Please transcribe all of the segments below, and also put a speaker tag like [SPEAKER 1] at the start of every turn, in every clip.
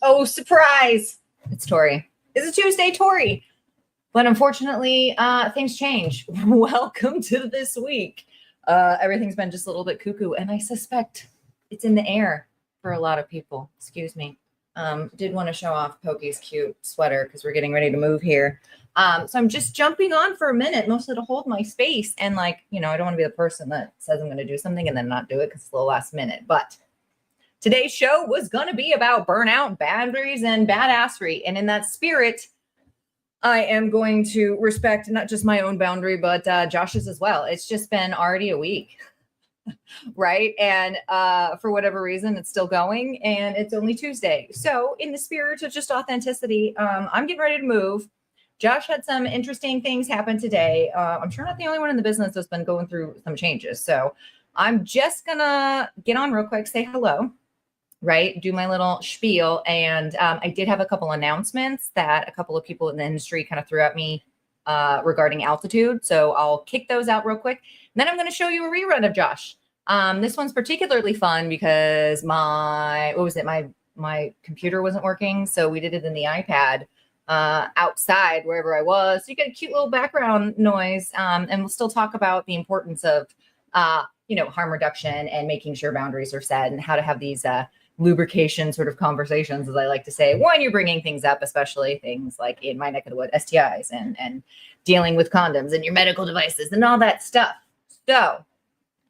[SPEAKER 1] Oh, surprise. It's Tori. It's a Tuesday, Tori. But unfortunately, things change. Welcome to this week. Everything's been just a little bit cuckoo, and I suspect it's in the air for a lot of people. Excuse me. Did want to show off Pokey's cute sweater because we're getting ready to move here. So I'm just jumping on for a minute, mostly to hold my space. And I don't want to be the person that says I'm going to do something and then not do it because it's the last minute. But today's show was going to be about burnout, boundaries, and badassery. And in that spirit, I am going to respect not just my own boundary, but Josh's as well. It's just been already a week, right? And for whatever reason, it's still going, and it's only Tuesday. So in the spirit of just authenticity, I'm getting ready to move. Josh had some interesting things happen today. I'm sure not the only one in the business that's been going through some changes. So I'm just going to get on real quick, say hello. Right, do my little spiel. And I did have a couple announcements that a couple of people in the industry kind of threw at me regarding altitude. So I'll kick those out real quick. And then I'm going to show you a rerun of Josh. This one's particularly fun because my computer wasn't working. So we did it in the iPad outside wherever I was. So you get a cute little background noise. And we'll still talk about the importance of, harm reduction and making sure boundaries are set and how to have these lubrication sort of conversations, as I like to say, when you're bringing things up, especially things like in my neck of the wood, STIs and dealing with condoms and your medical devices and all that stuff. So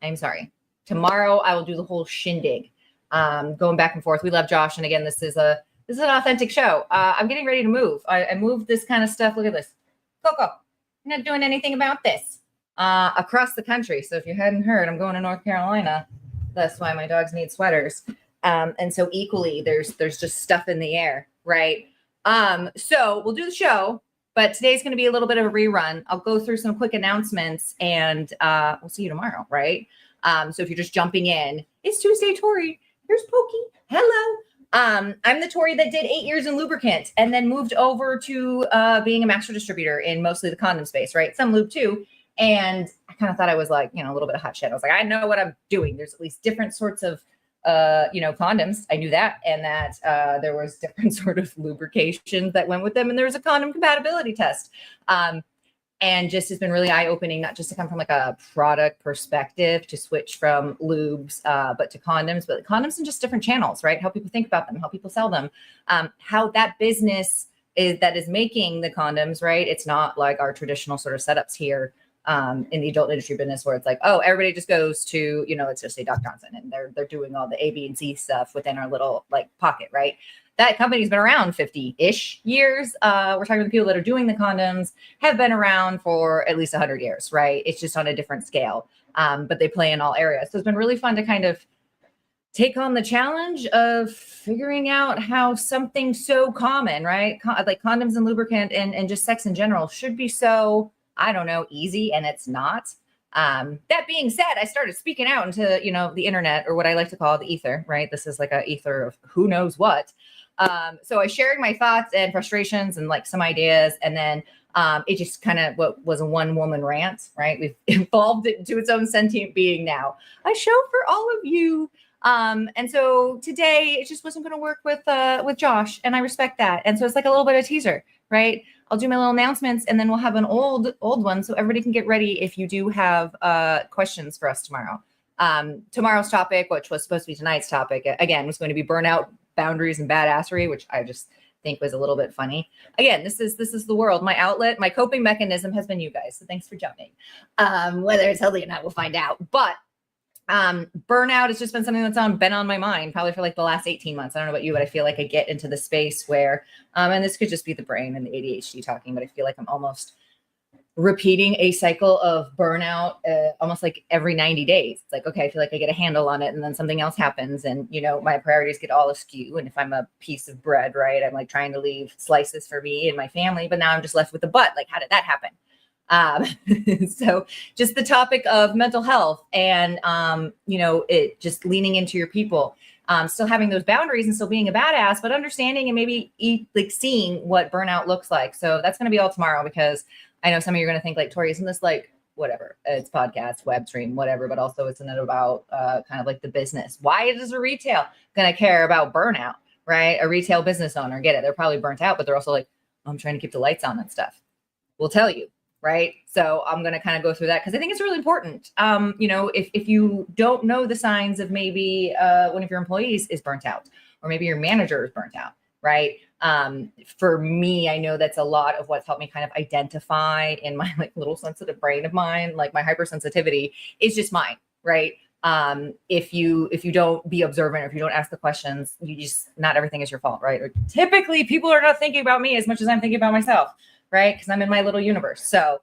[SPEAKER 1] I'm sorry. Tomorrow I will do the whole shindig, going back and forth. We love Josh. And again, this is an authentic show. I'm getting ready to move. I moved this kind of stuff. Look at this. Coco, I'm not doing anything about this across the country. So if you hadn't heard, I'm going to North Carolina. That's why my dogs need sweaters. And so equally, there's just stuff in the air, right? So we'll do the show, but today's going to be a little bit of a rerun. I'll go through some quick announcements, and we'll see you tomorrow, right? So if you're just jumping in, it's Tuesday, Tori. Here's Pokey. Hello. I'm the Tori that did 8 years in lubricant and then moved over to being a master distributor in mostly the condom space, right? Some lube too. And I kind of thought I was like, a little bit of hot shit. I was like, I know what I'm doing. There's at least different sorts of condoms. I knew that. And that there was different sort of lubrications that went with them. And there was a condom compatibility test. And just has been really eye-opening, not just to come from like a product perspective to switch from lubes, but to condoms, but condoms in just different channels, right? How people think about them, how people sell them, how that business is making the condoms, right? It's not like our traditional sort of setups here in the adult industry business where it's like, oh, everybody just goes to, let's just say Doc Johnson, and they're doing all the A, B, and C stuff within our little like pocket, right? That company's been around 50-ish years. We're talking about the people that are doing the condoms have been around for at least 100 years, right? It's just on a different scale, but they play in all areas. So it's been really fun to kind of take on the challenge of figuring out how something so common, right? Like condoms and lubricant and just sex in general should be so, I don't know, easy, and it's not. That being said, I started speaking out into, the internet, or what I like to call the ether, right? This is like a ether of who knows what. So I shared my thoughts and frustrations and like some ideas, and then it just kind of what was a one-woman rant, right? We've evolved it into its own sentient being now. A show for all of you. And so today it just wasn't going to work with Josh, and I respect that. And so it's like a little bit of teaser, right? I'll do my little announcements, and then we'll have an old one so everybody can get ready if you do have questions for us tomorrow. Tomorrow's topic, which was supposed to be tonight's topic, again, was going to be burnout, boundaries, and badassery, which I just think was a little bit funny. Again, this is the world. My outlet, my coping mechanism has been you guys. So thanks for jumping. Whether it's healthy or not, we'll find out. But burnout has just been something that's been on my mind probably for like the last 18 months. I don't know about you, but I feel like I get into the space where, and this could just be the brain and the ADHD talking, but I feel like I'm almost repeating a cycle of burnout, almost like every 90 days. It's like, okay, I feel like I get a handle on it, and then something else happens, and my priorities get all askew. And if I'm a piece of bread, right, I'm like trying to leave slices for me and my family, but now I'm just left with the butt. Like, how did that happen? So just the topic of mental health and, it just leaning into your people, still having those boundaries and still being a badass, but understanding and maybe seeing what burnout looks like. So that's going to be all tomorrow, because I know some of you are going to think like, Tori, isn't this like whatever? It's podcast, web stream, whatever, but also isn't it about kind of like the business? Why is a retail going to care about burnout? right? A retail business owner, get it. They're probably burnt out, but they're also like, I'm trying to keep the lights on and stuff. We'll tell you, right? So I'm going to kind of go through that because I think it's really important. If you don't know the signs of maybe one of your employees is burnt out, or maybe your manager is burnt out, right? For me, I know that's a lot of what's helped me kind of identify in my like little sensitive brain of mine, like my hypersensitivity is just mine, right? If you don't be observant, or if you don't ask the questions, not everything is your fault, right? Or typically people are not thinking about me as much as I'm thinking about myself, right? Because I'm in my little universe. So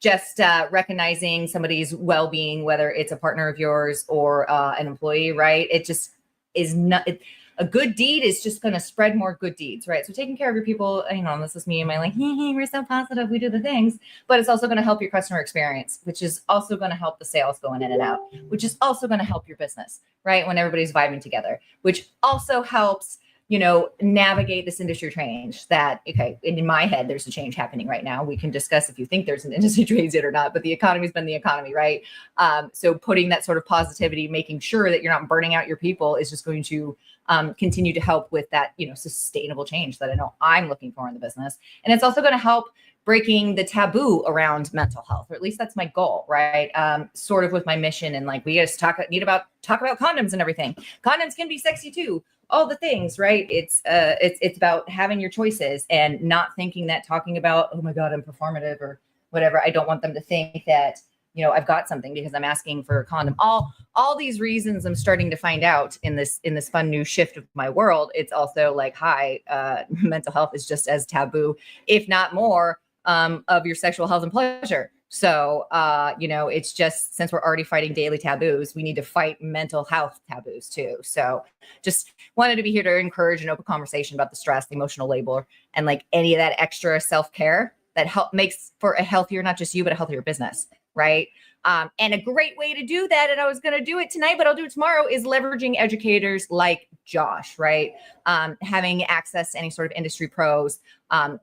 [SPEAKER 1] just recognizing somebody's well-being, whether it's a partner of yours or an employee, right? It just is not. A good deed is just going to spread more good deeds, right? So taking care of your people, this is me and my like, we're so positive, we do the things, but it's also going to help your customer experience, which is also going to help the sales going in and out, which is also going to help your business, right? When everybody's vibing together, which also helps, navigate this industry change that, okay, in my head, there's a change happening right now. We can discuss if you think there's an industry change or not, but the economy's been the economy, right? So putting that sort of positivity, making sure that you're not burning out your people is just going to continue to help with that, sustainable change that I know I'm looking for in the business. And it's also going to help breaking the taboo around mental health, or at least that's my goal, right? Sort of with my mission, and like we just talk about condoms and everything. Condoms can be sexy too, all the things, right? It's about having your choices and not thinking that talking about, oh my God, I'm performative or whatever. I don't want them to think that, I've got something because I'm asking for a condom. All these reasons I'm starting to find out in this fun new shift of my world. It's also like, mental health is just as taboo, if not more, of your sexual health and pleasure. So, it's just, since we're already fighting daily taboos, we need to fight mental health taboos too. So just wanted to be here to encourage an open conversation about the stress, the emotional labor, and like any of that extra self-care that makes for a healthier, not just you, but a healthier business. Right. And a great way to do that, and I was going to do it tonight, but I'll do it tomorrow, is leveraging educators like Josh, right? Having access to any sort of industry pros.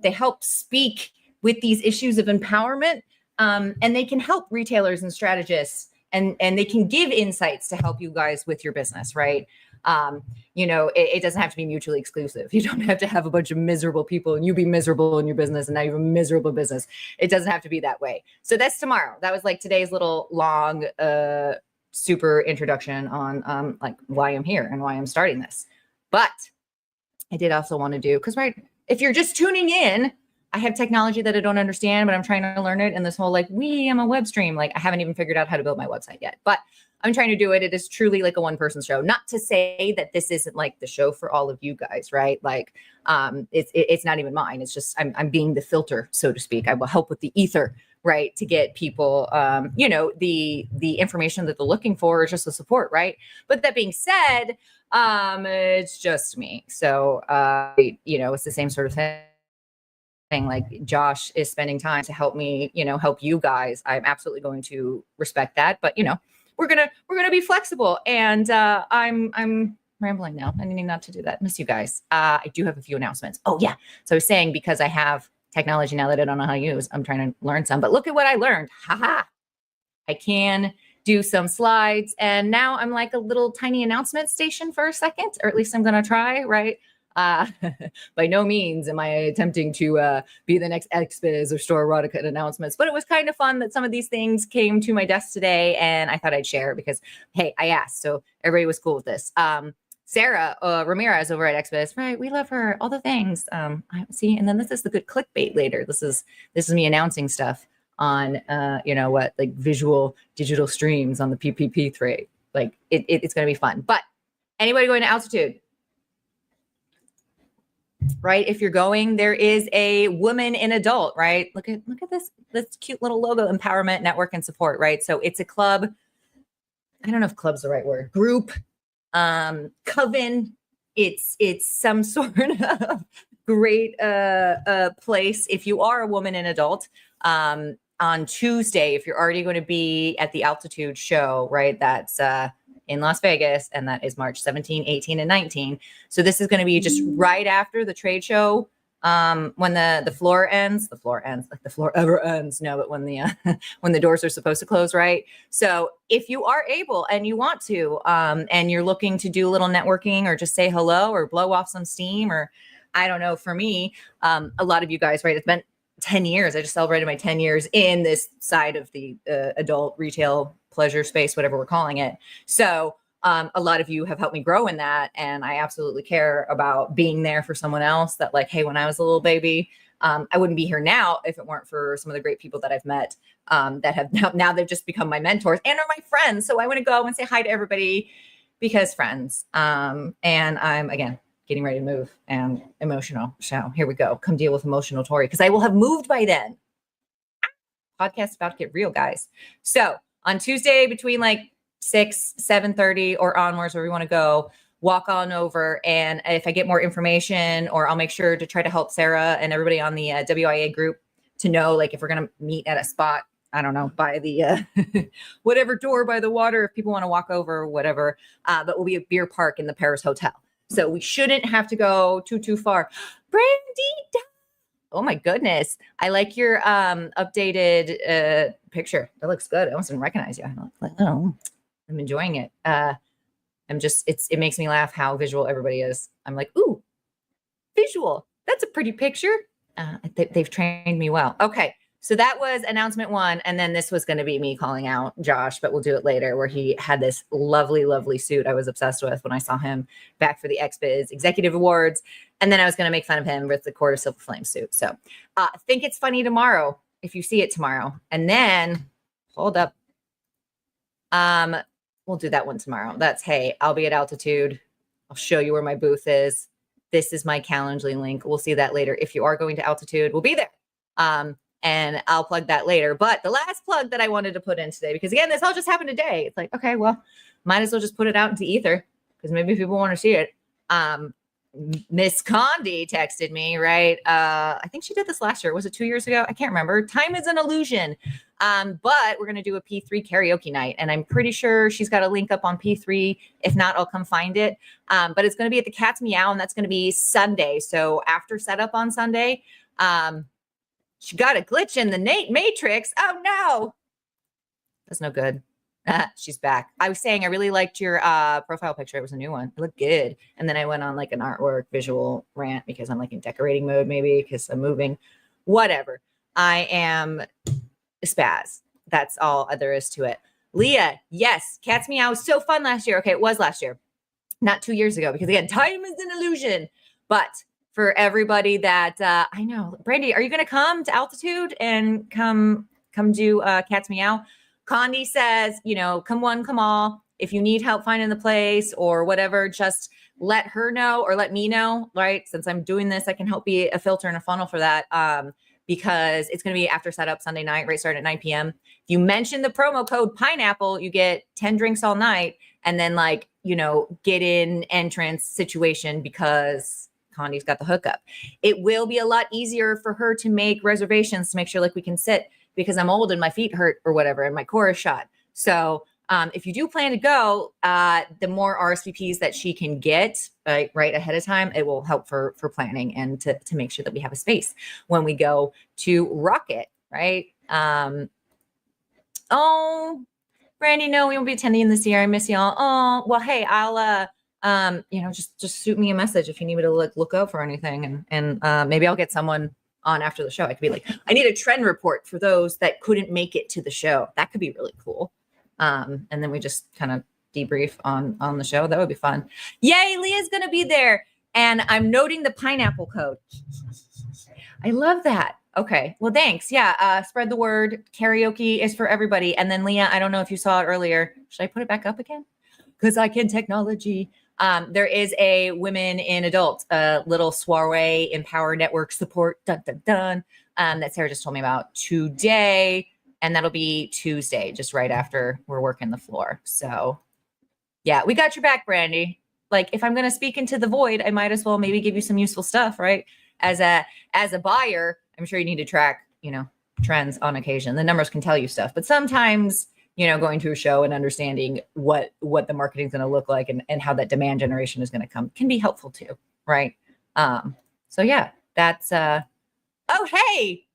[SPEAKER 1] They help speak with these issues of empowerment, and they can help retailers and strategists, and they can give insights to help you guys with your business, right? It doesn't have to be mutually exclusive. You don't have to have a bunch of miserable people and you be miserable in your business and now you have a miserable business. It doesn't have to be that way. So that's tomorrow. That was like today's little long, super introduction on like why I'm here and why I'm starting this. But I did also want to do, because right, if you're just tuning in, I have technology that I don't understand, but I'm trying to learn it. And this whole like, I'm a web stream. Like I haven't even figured out how to build my website yet, but I'm trying to do it. It is truly like a one-person show. Not to say that this isn't like the show for all of you guys, right? Like, it's not even mine. It's just I'm being the filter, so to speak. I will help with the ether, right, to get people, the information that they're looking for, is just the support, right? But that being said, it's just me. So, it's the same sort of thing. Like Josh is spending time to help me, help you guys. I'm absolutely going to respect that. But we're gonna be flexible. And I'm rambling now. I need not to do that. Miss you guys. I do have a few announcements. Oh yeah. So I was saying, because I have technology now that I don't know how to use, I'm trying to learn some. But look at what I learned. Haha. I can do some slides, and now I'm like a little tiny announcement station for a second, or at least I'm gonna try, right? By no means am I attempting to be the next XBiz or Store Erotica announcements, but it was kind of fun that some of these things came to my desk today, and I thought I'd share because, hey, I asked, so everybody was cool with this. Sarah Ramirez over at XBiz, right? We love her, all the things. I see, and then this is the good clickbait later. This is me announcing stuff on like visual digital streams on the PPP3. Like it's going to be fun. But anybody going to Altitude? Right? If you're going, there is a woman in adult, right? Look at this cute little logo, empowerment, network, and support, right? So it's a club. I don't know if club's the right word. Group, coven. It's some sort of great place. If you are a woman in adult, on Tuesday, if you're already going to be at the Altitude show, right? That's in Las Vegas, and that is March 17, 18, and 19. So this is going to be just right after the trade show when the floor ends, like the floor ever ends. No, but when the when the doors are supposed to close, right? So if you are able and you want to, and you're looking to do a little networking or just say hello or blow off some steam, or I don't know, for me, a lot of you guys, right? It's been 10 years. I just celebrated my 10 years in this side of the adult retail pleasure space, whatever we're calling it. So a lot of you have helped me grow in that. And I absolutely care about being there for someone else that, like, hey, when I was a little baby, I wouldn't be here now if it weren't for some of the great people that I've met that have now they've just become my mentors and are my friends. So I want to go and say hi to everybody because friends. And I'm, again, getting ready to move and emotional. So here we go. Come deal with emotional Tori, because I will have moved by then. Podcast about to get real, guys. So on Tuesday between like 7:30 or onwards, where we want to go, walk on over. And if I get more information, or I'll make sure to try to help Sarah and everybody on the WIA group to know, like, if we're going to meet at a spot, I don't know, by the whatever door by the water, if people want to walk over or whatever, but we'll be a beer park in the Paris Hotel. So we shouldn't have to go too far. Brandy, oh my goodness. I like your updated picture. That looks good. I almost didn't recognize you. I'm enjoying it. It makes me laugh how visual everybody is. I'm like, ooh, visual. That's a pretty picture. They've trained me well. Okay. So that was announcement 1. And then this was going to be me calling out Josh, but we'll do it later, where he had this lovely, lovely suit I was obsessed with when I saw him back for the XBiz Executive Awards. And then I was going to make fun of him with the Court of Silver Flame suit. So think it's funny tomorrow if you see it tomorrow. And then hold up. We'll do that one tomorrow. That's, hey, I'll be at Altitude. I'll show you where my booth is. This is my Calendly link. We'll see that later. If you are going to Altitude, we'll be there. And I'll plug that later. But the last plug that I wanted to put in today, because again, this all just happened today. It's like, okay, well, might as well just put it out into ether, because maybe people want to see it. Miss Condi texted me, right? I think she did this last year. Was it 2 years ago? I can't remember. Time is an illusion. But we're going to do a P3 karaoke night. And I'm pretty sure she's got a link up on P3. If not, I'll come find it. But it's going to be at the Cat's Meow, and that's going to be Sunday. So after setup on Sunday, she got a glitch in the matrix. Oh no. That's no good. She's back. I was saying I really liked your profile picture. It was a new one. It looked good. And then I went on like an artwork visual rant because I'm like in decorating mode, maybe because I'm moving. Whatever. I am a spaz. That's all there is to it. Leah, yes. Cat's Meow was so fun last year. Okay, it was last year, not 2 years ago, because again, time is an illusion. But for everybody that I know, Brandy, are you going to come to Altitude and come do Cat's Meow? Condi says, come one, come all. If you need help finding the place or whatever, just let her know or let me know, right? Since I'm doing this, I can help be a filter and a funnel for that, because it's going to be after setup Sunday night, right? Start at 9 p.m. If you mention the promo code pineapple, you get 10 drinks all night, and then get in entrance situation because Condi's got the hookup. It will be a lot easier for her to make reservations to make sure we can sit, because I'm old and my feet hurt or whatever, and my core is shot. So if you do plan to go, the more RSVPs that she can get right ahead of time, it will help for planning and to make sure that we have a space when we go to rock it, right? Oh, Brandy, no, we won't be attending this year. I miss y'all. Oh, well, hey, I'll just shoot me a message if you need me to look out for anything, and maybe I'll get someone on after the show. I could be like, I need a trend report for those that couldn't make it to the show. That could be really cool. And then we just kind of debrief on the show. That would be fun. Yay, Leah's going to be there. And I'm noting the pineapple code. I love that. Okay. Well, thanks. Yeah. Spread the word. Karaoke is for everybody. And then Leah, I don't know if you saw it earlier. Should I put it back up again? Because I can technology. There is a Women in Adult little soiree Empower Network support that Sarah just told me about today. And that'll be Tuesday, just right after we're working the floor. So yeah, we got your back, Brandy. If I'm going to speak into the void, I might as well maybe give you some useful stuff, right? As a buyer, I'm sure you need to track, trends on occasion. The numbers can tell you stuff, but sometimes, going to a show and understanding what the marketing is going to look like and how that demand generation is going to come can be helpful too, right? So yeah, That's oh, hey,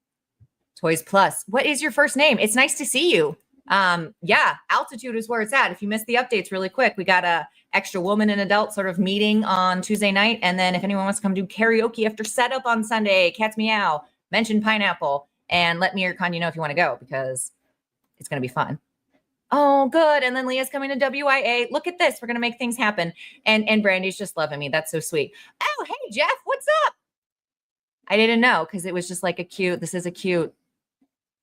[SPEAKER 1] Toys Plus. What is your first name? It's nice to see you. Yeah, altitude is where it's at. If you missed the updates really quick, we got a extra woman and adult sort of meeting on Tuesday night. And then if anyone wants to come do karaoke after setup on Sunday, cats meow, mention pineapple, and let me or Kanye know if you want to go, because it's going to be fun. Oh, good. And then Leah's coming to WIA. Look at this. We're going to make things happen. And Brandy's just loving me. That's so sweet. Oh, hey, Jeff, what's up? I didn't know, because it was just like this is a cute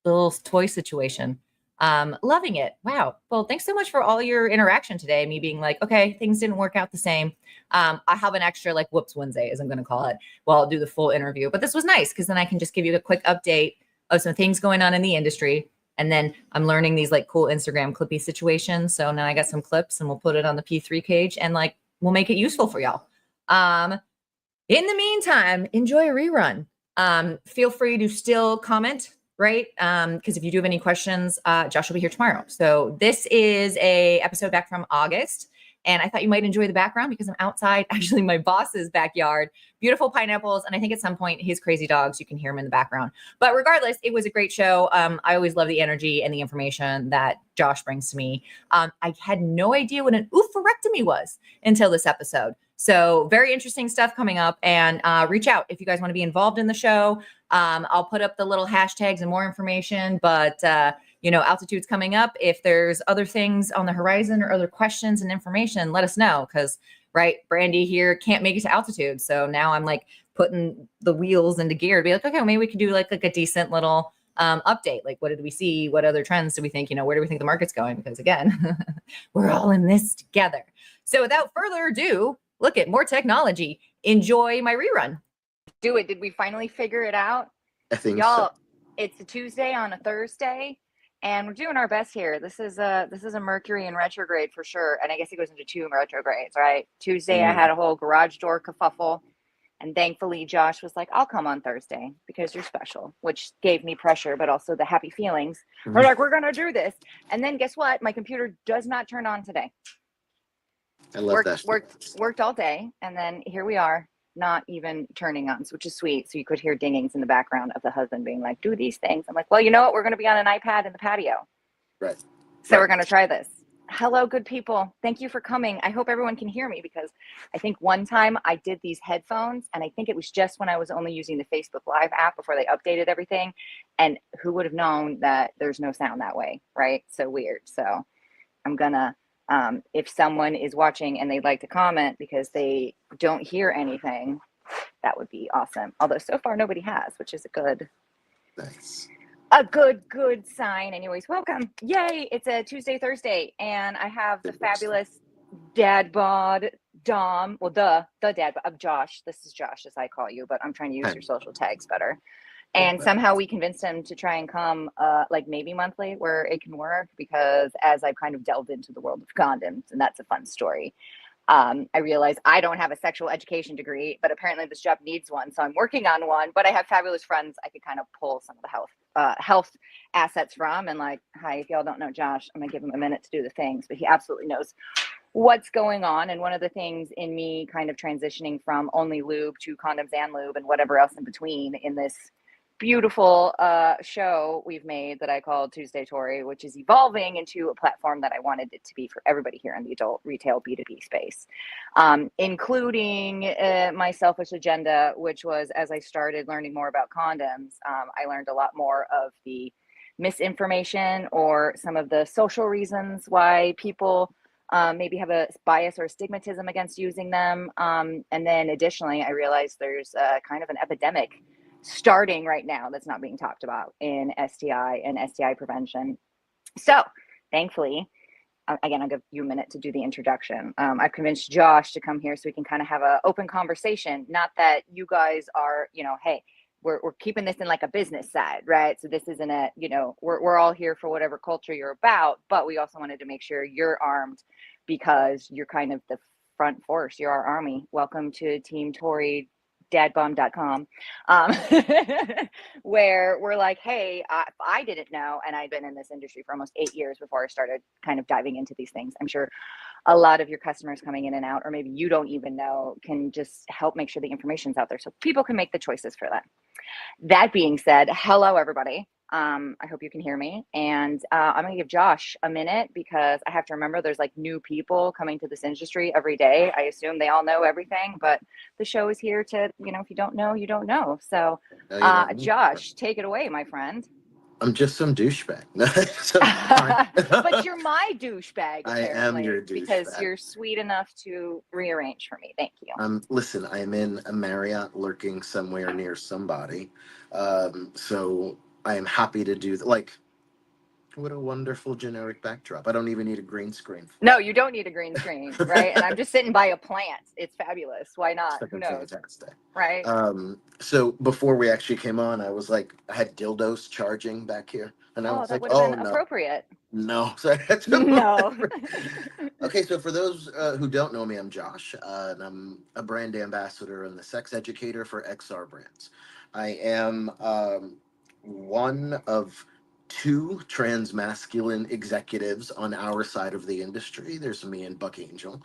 [SPEAKER 1] little toy situation. Loving it. Wow. Well, thanks so much for all your interaction today. Me being like, okay, things didn't work out the same. I have an extra like whoops Wednesday, as I'm going to call it. Well, I'll do the full interview, but this was nice because then I can just give you a quick update of some things going on in the industry. And then I'm learning these like cool Instagram clippy situations. So now I got some clips and we'll put it on the P3 page and like, we'll make it useful for y'all. In the meantime, enjoy a rerun. Feel free to still comment, right? Because if you do have any questions, Josh will be here tomorrow. So this is a episode back from August. And I thought you might enjoy the background because I'm outside, actually my boss's backyard, beautiful pineapples. And I think at some point his crazy dogs, you can hear him in the background. But regardless, it was a great show. I always love the energy and the information that Josh brings to me. I had no idea what an oophorectomy was until this episode. So very interesting stuff coming up, and reach out if you guys want to be involved in the show. I'll put up the little hashtags and more information, but altitude's coming up. If there's other things on the horizon or other questions and information, let us know. Cause right, Brandy here can't make it to altitude. So now I'm like putting the wheels into gear to be like, okay, well, maybe we could do like a decent little update. Like, what did we see? What other trends do we think, where do we think the market's going? Because again, we're all in this together. So without further ado, look at more technology. Enjoy my rerun.
[SPEAKER 2] Do it. Did we finally figure it out?
[SPEAKER 3] I think
[SPEAKER 2] Y'all,
[SPEAKER 3] so.
[SPEAKER 2] It's a Tuesday on a Thursday, and we're doing our best here. This is a Mercury in retrograde for sure, and I guess it goes into 2 retrogrades, right? Tuesday, I had a whole garage door kerfuffle, and thankfully Josh was like, "I'll come on Thursday because you're special," which gave me pressure, but also the happy feelings. We're like, we're gonna do this, and then guess what? My computer does not turn on today.
[SPEAKER 3] I love that.
[SPEAKER 2] Worked all day, and then here we are, not even turning on, which is sweet. So you could hear dingings in the background of the husband being like, do these things. I'm like, well, you know what? We're going to be on an iPad in the patio.
[SPEAKER 3] Right.
[SPEAKER 2] So we're going to try this. Hello, good people. Thank you for coming. I hope everyone can hear me, because I think one time I did these headphones, and I think it was just when I was only using the Facebook Live app before they updated everything. And who would have known that there's no sound that way, right? So weird. So I'm going to, if someone is watching and they'd like to comment because they don't hear anything, that would be awesome. Although so far nobody has, which is a good sign. Anyways, welcome. Yay. It's a Tuesday, Thursday. And I have the fabulous DadBodDom. Well, the dad of Josh. This is Josh, as I call you, but I'm trying to use your social tags better. And somehow we convinced him to try and come like maybe monthly, where it can work, because as I've kind of delved into the world of condoms, and that's a fun story, I realized I don't have a sexual education degree, but apparently this job needs one. So I'm working on one, but I have fabulous friends I could kind of pull some of the health assets from. And like, hi, if y'all don't know Josh, I'm gonna give him a minute to do the things, but he absolutely knows what's going on. And one of the things in me kind of transitioning from only lube to condoms and lube and whatever else in between in this beautiful show we've made that I call Tuesday Tori, which is evolving into a platform that I wanted it to be for everybody here in the adult retail B2B space, including my selfish agenda, which was, as I started learning more about condoms, I learned a lot more of the misinformation or some of the social reasons why people maybe have a bias or stigmatism against using them. And then additionally, I realized there's kind of an epidemic starting right now that's not being talked about in STI and STI prevention. So thankfully, again, I'll give you a minute to do the introduction. I've convinced Josh to come here so we can kind of have an open conversation. Not that you guys are, hey, we're keeping this in like a business side, right? So this isn't a, we're all here for whatever culture you're about, but we also wanted to make sure you're armed, because you're kind of the front force. You're our army. Welcome to Team Tori. TheDadBodDom, where we're like, hey, I didn't know, and I'd been in this industry for almost 8 years before I started kind of diving into these things. I'm sure a lot of your customers coming in and out, or maybe you don't even know, can just help make sure the information's out there so people can make the choices for them. That being said, hello, everybody. I hope you can hear me. And I'm going to give Josh a minute because I have to remember there's like new people coming to this industry every day. I assume they all know everything, but the show is here to, if you don't know, you don't know. So, Josh, take it away, my friend.
[SPEAKER 3] I'm just some douchebag.
[SPEAKER 2] But you're my douchebag, apparently.
[SPEAKER 3] I am your douchebag.
[SPEAKER 2] Because you're sweet enough to rearrange for me. Thank you.
[SPEAKER 3] Listen, I'm in a Marriott lurking somewhere near somebody. So I am happy to do that. Like, what a wonderful generic backdrop. I don't even need a green screen.
[SPEAKER 2] No, you don't need a green screen, right? And I'm just sitting by a plant. It's fabulous. Why not? Who knows?
[SPEAKER 3] Fantastic.
[SPEAKER 2] Right.
[SPEAKER 3] So before we actually came on, I was like, I had dildos charging back here. And I was
[SPEAKER 2] that
[SPEAKER 3] like,
[SPEAKER 2] would have been appropriate.
[SPEAKER 3] No. So I had to
[SPEAKER 2] No.
[SPEAKER 3] Okay, so for those who don't know me, I'm Josh, and I'm a brand ambassador and the sex educator for XR Brands. I am one of two transmasculine executives on our side of the industry. There's me and Buck Angel.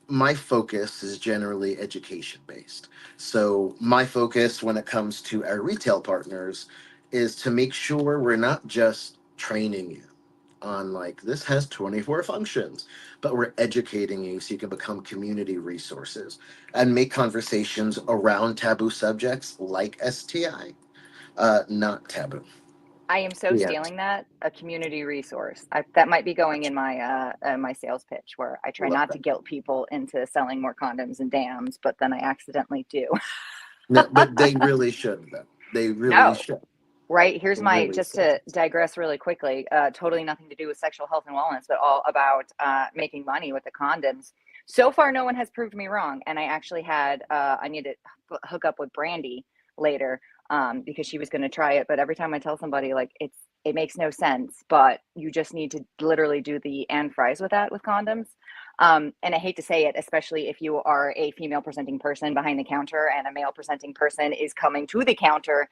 [SPEAKER 3] My focus is generally education based. So my focus when it comes to our retail partners is to make sure we're not just training you on like this has 24 functions, but we're educating you so you can become community resources and make conversations around taboo subjects like STI not taboo.
[SPEAKER 2] I am so stealing that, a community resource. That might be going in my my sales pitch, where I try not to guilt people into selling more condoms and dams, but then I accidentally do.
[SPEAKER 3] No, but they really should though. They really should.
[SPEAKER 2] Right. Here's my, just to digress really quickly, totally nothing to do with sexual health and wellness, but all about making money with the condoms. So far, no one has proved me wrong. And I actually had, I need to hook up with Brandy later because she was going to try it. But every time I tell somebody, like, it makes no sense, but you just need to literally do the and fries with that with condoms. And I hate to say it, especially if you are a female presenting person behind the counter and a male presenting person is coming to the counter.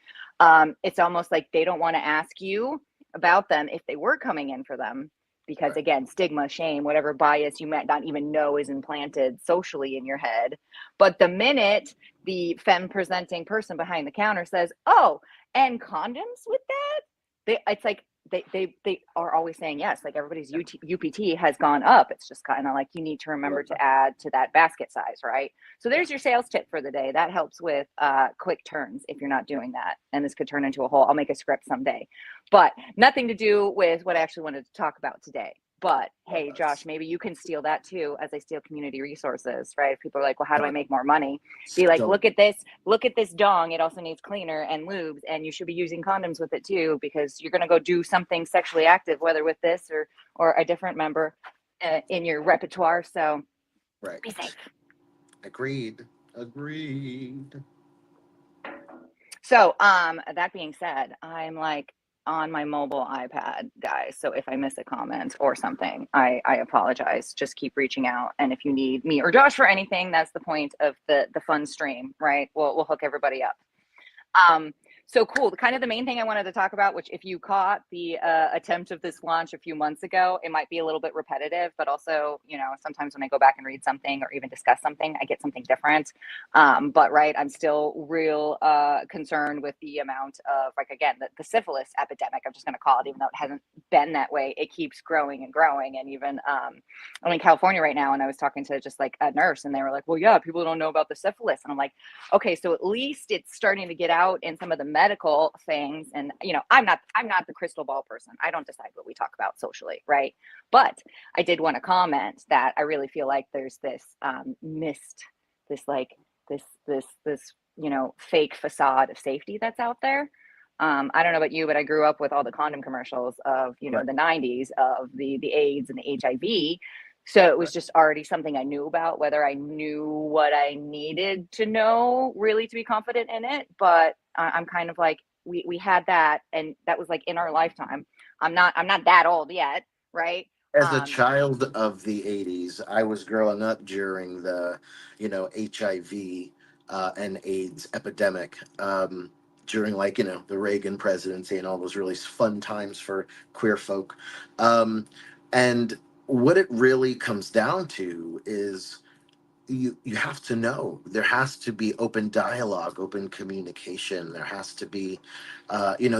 [SPEAKER 2] It's almost like they don't want to ask you about them if they were coming in for them, because again, stigma, shame, whatever bias you might not even know is implanted socially in your head. But the minute the femme presenting person behind the counter says, "Oh, and condoms with that," it's like, they are always saying yes. Like everybody's UPT has gone up. It's just kind of like you need to remember to add to that basket size, right? So there's your sales tip for the day. That helps with quick turns if you're not doing that. And this could turn into a whole, I'll make a script someday, but nothing to do with what I actually wanted to talk about today. But hey, Josh, maybe you can steal that too, as I steal community resources, right? If people are like, well, how do I make more money? Be like, look at this dong. It also needs cleaner and lubes, and you should be using condoms with it too, because you're going to go do something sexually active, whether with this or a different member in your repertoire. So be safe.
[SPEAKER 3] Agreed.
[SPEAKER 2] So that being said, I'm like on my mobile iPad, guys. So if I miss a comment or something, I apologize. Just keep reaching out. And if you need me or Josh for anything, that's the point of the fun stream, right? We'll hook everybody up. So cool. Kind of the main thing I wanted to talk about, which if you caught the attempt of this launch a few months ago, it might be a little bit repetitive, but also, sometimes when I go back and read something or even discuss something, I get something different. But right, I'm still real concerned with the amount of, like, again, the syphilis epidemic, I'm just going to call it, even though it hasn't been that way. It keeps growing and growing. And even I'm in California right now, and I was talking to just like a nurse, and they were like, well, yeah, people don't know about the syphilis. And I'm like, okay, so at least it's starting to get out in some of the medical things. And I'm not the crystal ball person. I don't decide what we talk about socially, right? But I did want to comment that I really feel like there's this fake facade of safety that's out there. I don't know about you, but I grew up with all the condom commercials of the 90s, of the AIDS and the HIV. So it was just already something I knew about, whether I knew what I needed to know really to be confident in it. But I'm kind of like, we had that, and that was like in our lifetime. I'm not that old yet, right?
[SPEAKER 3] As a child of the 80s, I was growing up during the, HIV and AIDS epidemic, during the Reagan presidency and all those really fun times for queer folk. And what it really comes down to is you have to know there has to be open dialogue, open communication. There has to be,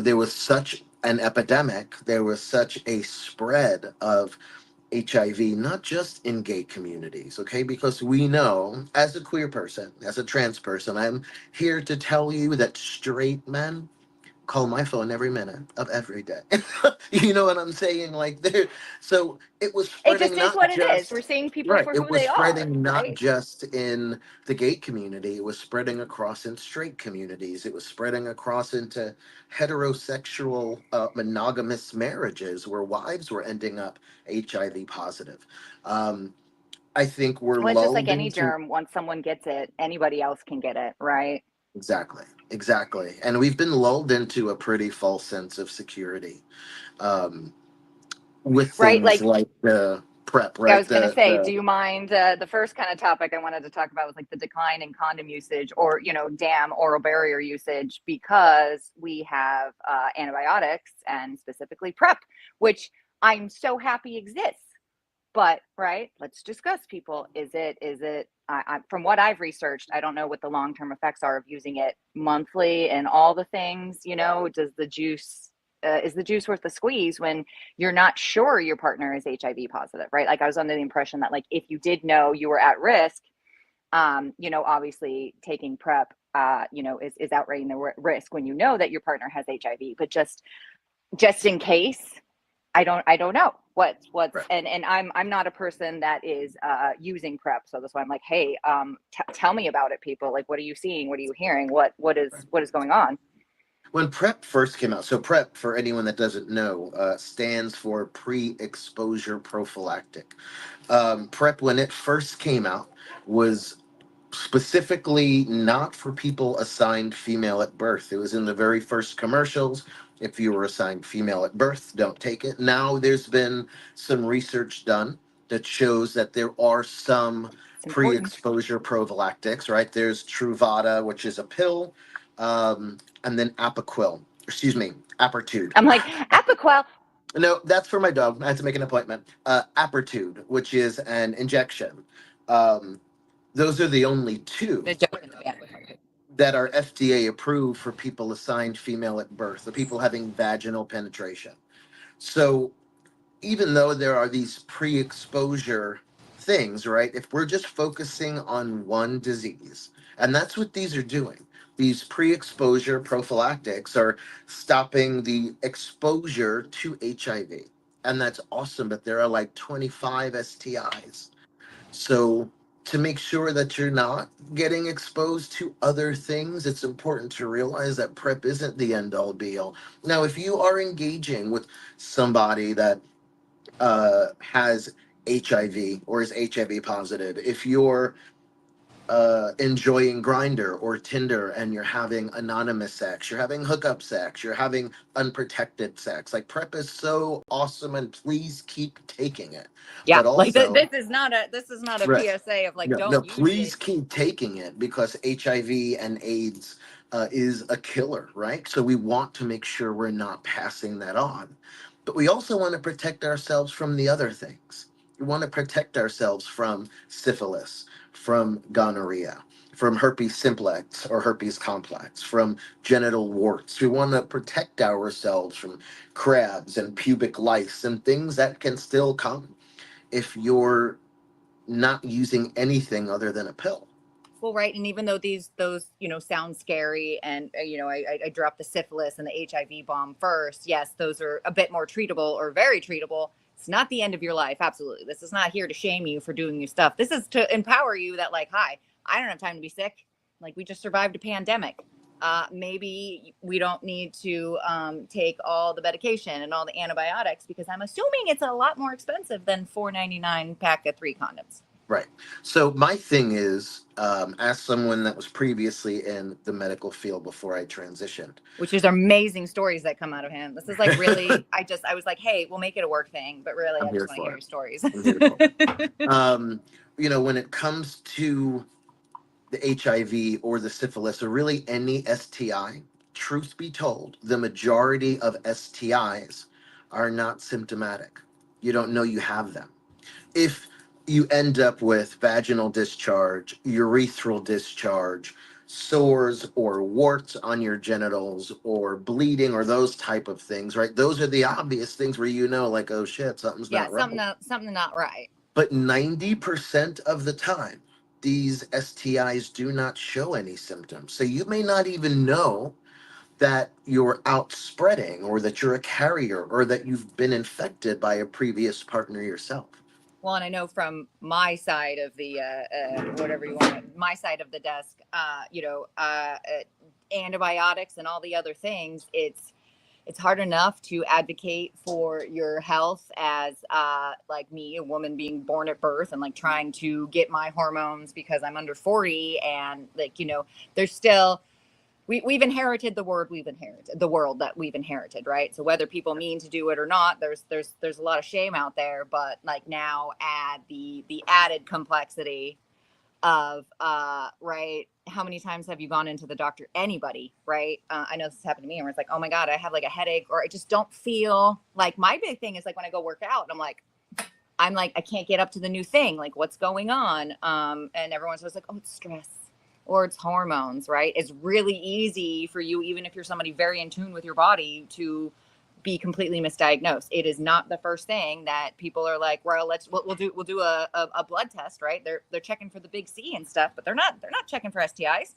[SPEAKER 3] there was such an epidemic, there was such a spread of HIV, not just in gay communities, okay? Because we know, as a queer person, as a trans person, I'm here to tell you that straight men call my phone every minute of every day. You know what I'm saying? Like there, so it was
[SPEAKER 2] It just
[SPEAKER 3] spreading
[SPEAKER 2] is
[SPEAKER 3] not
[SPEAKER 2] what it is.
[SPEAKER 3] just
[SPEAKER 2] We're seeing people
[SPEAKER 3] right.
[SPEAKER 2] for
[SPEAKER 3] It
[SPEAKER 2] who
[SPEAKER 3] was
[SPEAKER 2] they are,
[SPEAKER 3] spreading not
[SPEAKER 2] right?
[SPEAKER 3] just in the gay community. It was spreading across in straight communities. It was spreading across into heterosexual monogamous marriages where wives were ending up HIV positive. Um, I think we're
[SPEAKER 2] Well, it's just like
[SPEAKER 3] lulled
[SPEAKER 2] any
[SPEAKER 3] into
[SPEAKER 2] germ. Once someone gets it, anybody else can get it, right?
[SPEAKER 3] exactly, exactly, and we've been lulled into a pretty false sense of security. Um, with
[SPEAKER 2] Right?
[SPEAKER 3] things
[SPEAKER 2] Like,
[SPEAKER 3] like the prep,
[SPEAKER 2] I
[SPEAKER 3] right?
[SPEAKER 2] was going to say, do
[SPEAKER 3] The
[SPEAKER 2] you mind the first kind of topic I wanted to talk about was like the decline in condom usage or, damn oral barrier usage because we have antibiotics and specifically PrEP, which I'm so happy exists. But, right, let's discuss people. From what I've researched, I don't know what the long term effects are of using it monthly and all the things, is the juice worth the squeeze when you're not sure your partner is HIV positive, right? Like I was under the impression that like if you did know you were at risk, obviously taking PrEP, is outraying the risk when you know that your partner has HIV, but just in case, I don't know what's
[SPEAKER 3] right,
[SPEAKER 2] and I'm not a person that is using PrEP, so that's why I'm like, hey, tell me about it, people. Like, what are you seeing? What are you hearing?
[SPEAKER 3] right.
[SPEAKER 2] What is going on?
[SPEAKER 3] When PrEP first came out, so PrEP, for anyone that doesn't know, stands for pre-exposure prophylactic. PrEP, when it first came out, was specifically not for people assigned female at birth. It was in the very first commercials. If you were assigned female at birth, don't take it. Now there's been some research done that shows that there are some
[SPEAKER 2] It's important.
[SPEAKER 3] pre-exposure prophylactics, right? There's Truvada, which is a pill, and then Apertude.
[SPEAKER 2] I'm like, Apoquel.
[SPEAKER 3] No, that's for my dog. I had to make an appointment. Apertude, which is an injection. Um, those are the only two that are FDA approved for people assigned female at birth, the people having vaginal penetration. So even though there are these pre-exposure things, right? If we're just focusing on one disease, and that's what these are doing. These pre-exposure prophylactics are stopping the exposure to HIV. And that's awesome, but there are like 25 STIs. So to make sure that you're not getting exposed to other things, it's important to realize that PrEP isn't the end all be all. Now, if you are engaging with somebody that has HIV or is HIV positive, if you're enjoying Grinder or Tinder and you're having anonymous sex, you're having hookup sex, you're having unprotected sex, like PrEP is so awesome and please keep taking it.
[SPEAKER 2] Yeah,
[SPEAKER 3] But
[SPEAKER 2] like
[SPEAKER 3] also,
[SPEAKER 2] this is not a
[SPEAKER 3] right.
[SPEAKER 2] PSA of like
[SPEAKER 3] No, no,
[SPEAKER 2] don't use it.
[SPEAKER 3] please keep taking it because HIV and AIDS is a killer, right? So we want to make sure we're not passing that on. But we also want to protect ourselves from the other things. We want to protect ourselves from syphilis, from gonorrhea, from herpes simplex or herpes complex, from genital warts. We want to protect ourselves from crabs and pubic lice and things that can still come if you're not using anything other than a pill.
[SPEAKER 2] Well, right, and even though those sound scary, and I dropped the syphilis and the HIV bomb first. Yes, those are a bit more treatable or very treatable. It's not the end of your life. Absolutely, this is not here to shame you for doing your stuff. This is to empower you that like, hi, I don't have time to be sick. Like we just survived a pandemic. Maybe we don't need to take all the medication and all the antibiotics because I'm assuming it's a lot more expensive than $4.99 pack of 3 condoms.
[SPEAKER 3] Right. So my thing is, as someone that was previously in the medical field before I transitioned,
[SPEAKER 2] Which is amazing stories that come out of him. This is like really, I was like, hey, we'll make it a work thing, but really,
[SPEAKER 3] I'm
[SPEAKER 2] I just
[SPEAKER 3] here
[SPEAKER 2] want to
[SPEAKER 3] for
[SPEAKER 2] hear
[SPEAKER 3] it.
[SPEAKER 2] your stories.
[SPEAKER 3] I'm here for it. When it comes to the HIV or the syphilis or really any STI, truth be told, the majority of STIs are not symptomatic. You don't know you have them. if you end up with vaginal discharge, urethral discharge, sores or warts on your genitals or bleeding or those type of things, right? Those are the obvious things where you know, like, oh shit, something's
[SPEAKER 1] Yeah,
[SPEAKER 3] not right.
[SPEAKER 1] something not right.
[SPEAKER 3] But 90% of the time, these STIs do not show any symptoms. So you may not even know that you're out spreading or that you're a carrier or that you've been infected by a previous partner yourself.
[SPEAKER 1] Well, and I know from my side of the whatever you want, my side of the desk, antibiotics and all the other things. It's hard enough to advocate for your health as like me, a woman being born at birth and like trying to get my hormones because I'm under 40, and like there's still. We've inherited the world that we've inherited, right? So whether people mean to do it or not, there's a lot of shame out there. But like now add the added complexity of right, how many times have you gone into the doctor? Anybody, right? I know this has happened to me, and it's like, oh my god, I have like a headache, or I just don't feel like. My big thing is like when I go work out, I'm like I can't get up to the new thing, like what's going on? And everyone's always like, oh, it's stress or it's hormones, right? It's really easy for you, even if you're somebody very in tune with your body, to be completely misdiagnosed. It is not the first thing that people are like, well, we'll do a blood test, right? They're checking for the big C and stuff, but they're not checking for STIs.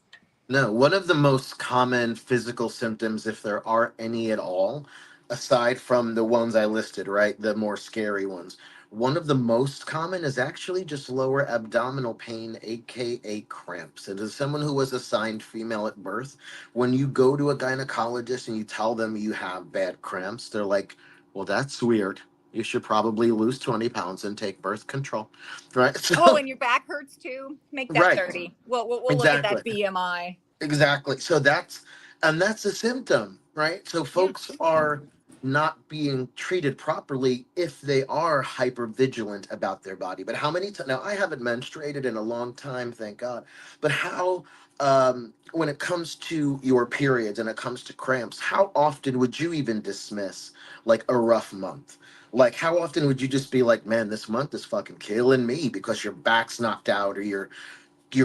[SPEAKER 3] No, one of the most common physical symptoms, if there are any at all, aside from the ones I listed, right, the more scary ones, one of the most common is actually just lower abdominal pain, aka cramps. And as someone who was assigned female at birth, when you go to a gynecologist and you tell them you have bad cramps, they're like, well, that's weird. You should probably lose 20 pounds and take birth control, right?
[SPEAKER 1] Oh,
[SPEAKER 3] So,
[SPEAKER 1] and your back hurts too. Make that
[SPEAKER 3] right,
[SPEAKER 1] 30. We'll look at
[SPEAKER 3] exactly.
[SPEAKER 1] that BMI.
[SPEAKER 3] Exactly. So that's a symptom, right? So
[SPEAKER 1] Yeah.
[SPEAKER 3] folks are not being treated properly if they are hyper vigilant about their body. But how many times now, I haven't menstruated in a long time, thank God. But how when it comes to your periods and it comes to cramps, how often would you even dismiss like a rough month? Like how often would you just be like, man, this month is fucking killing me because your back's knocked out or you're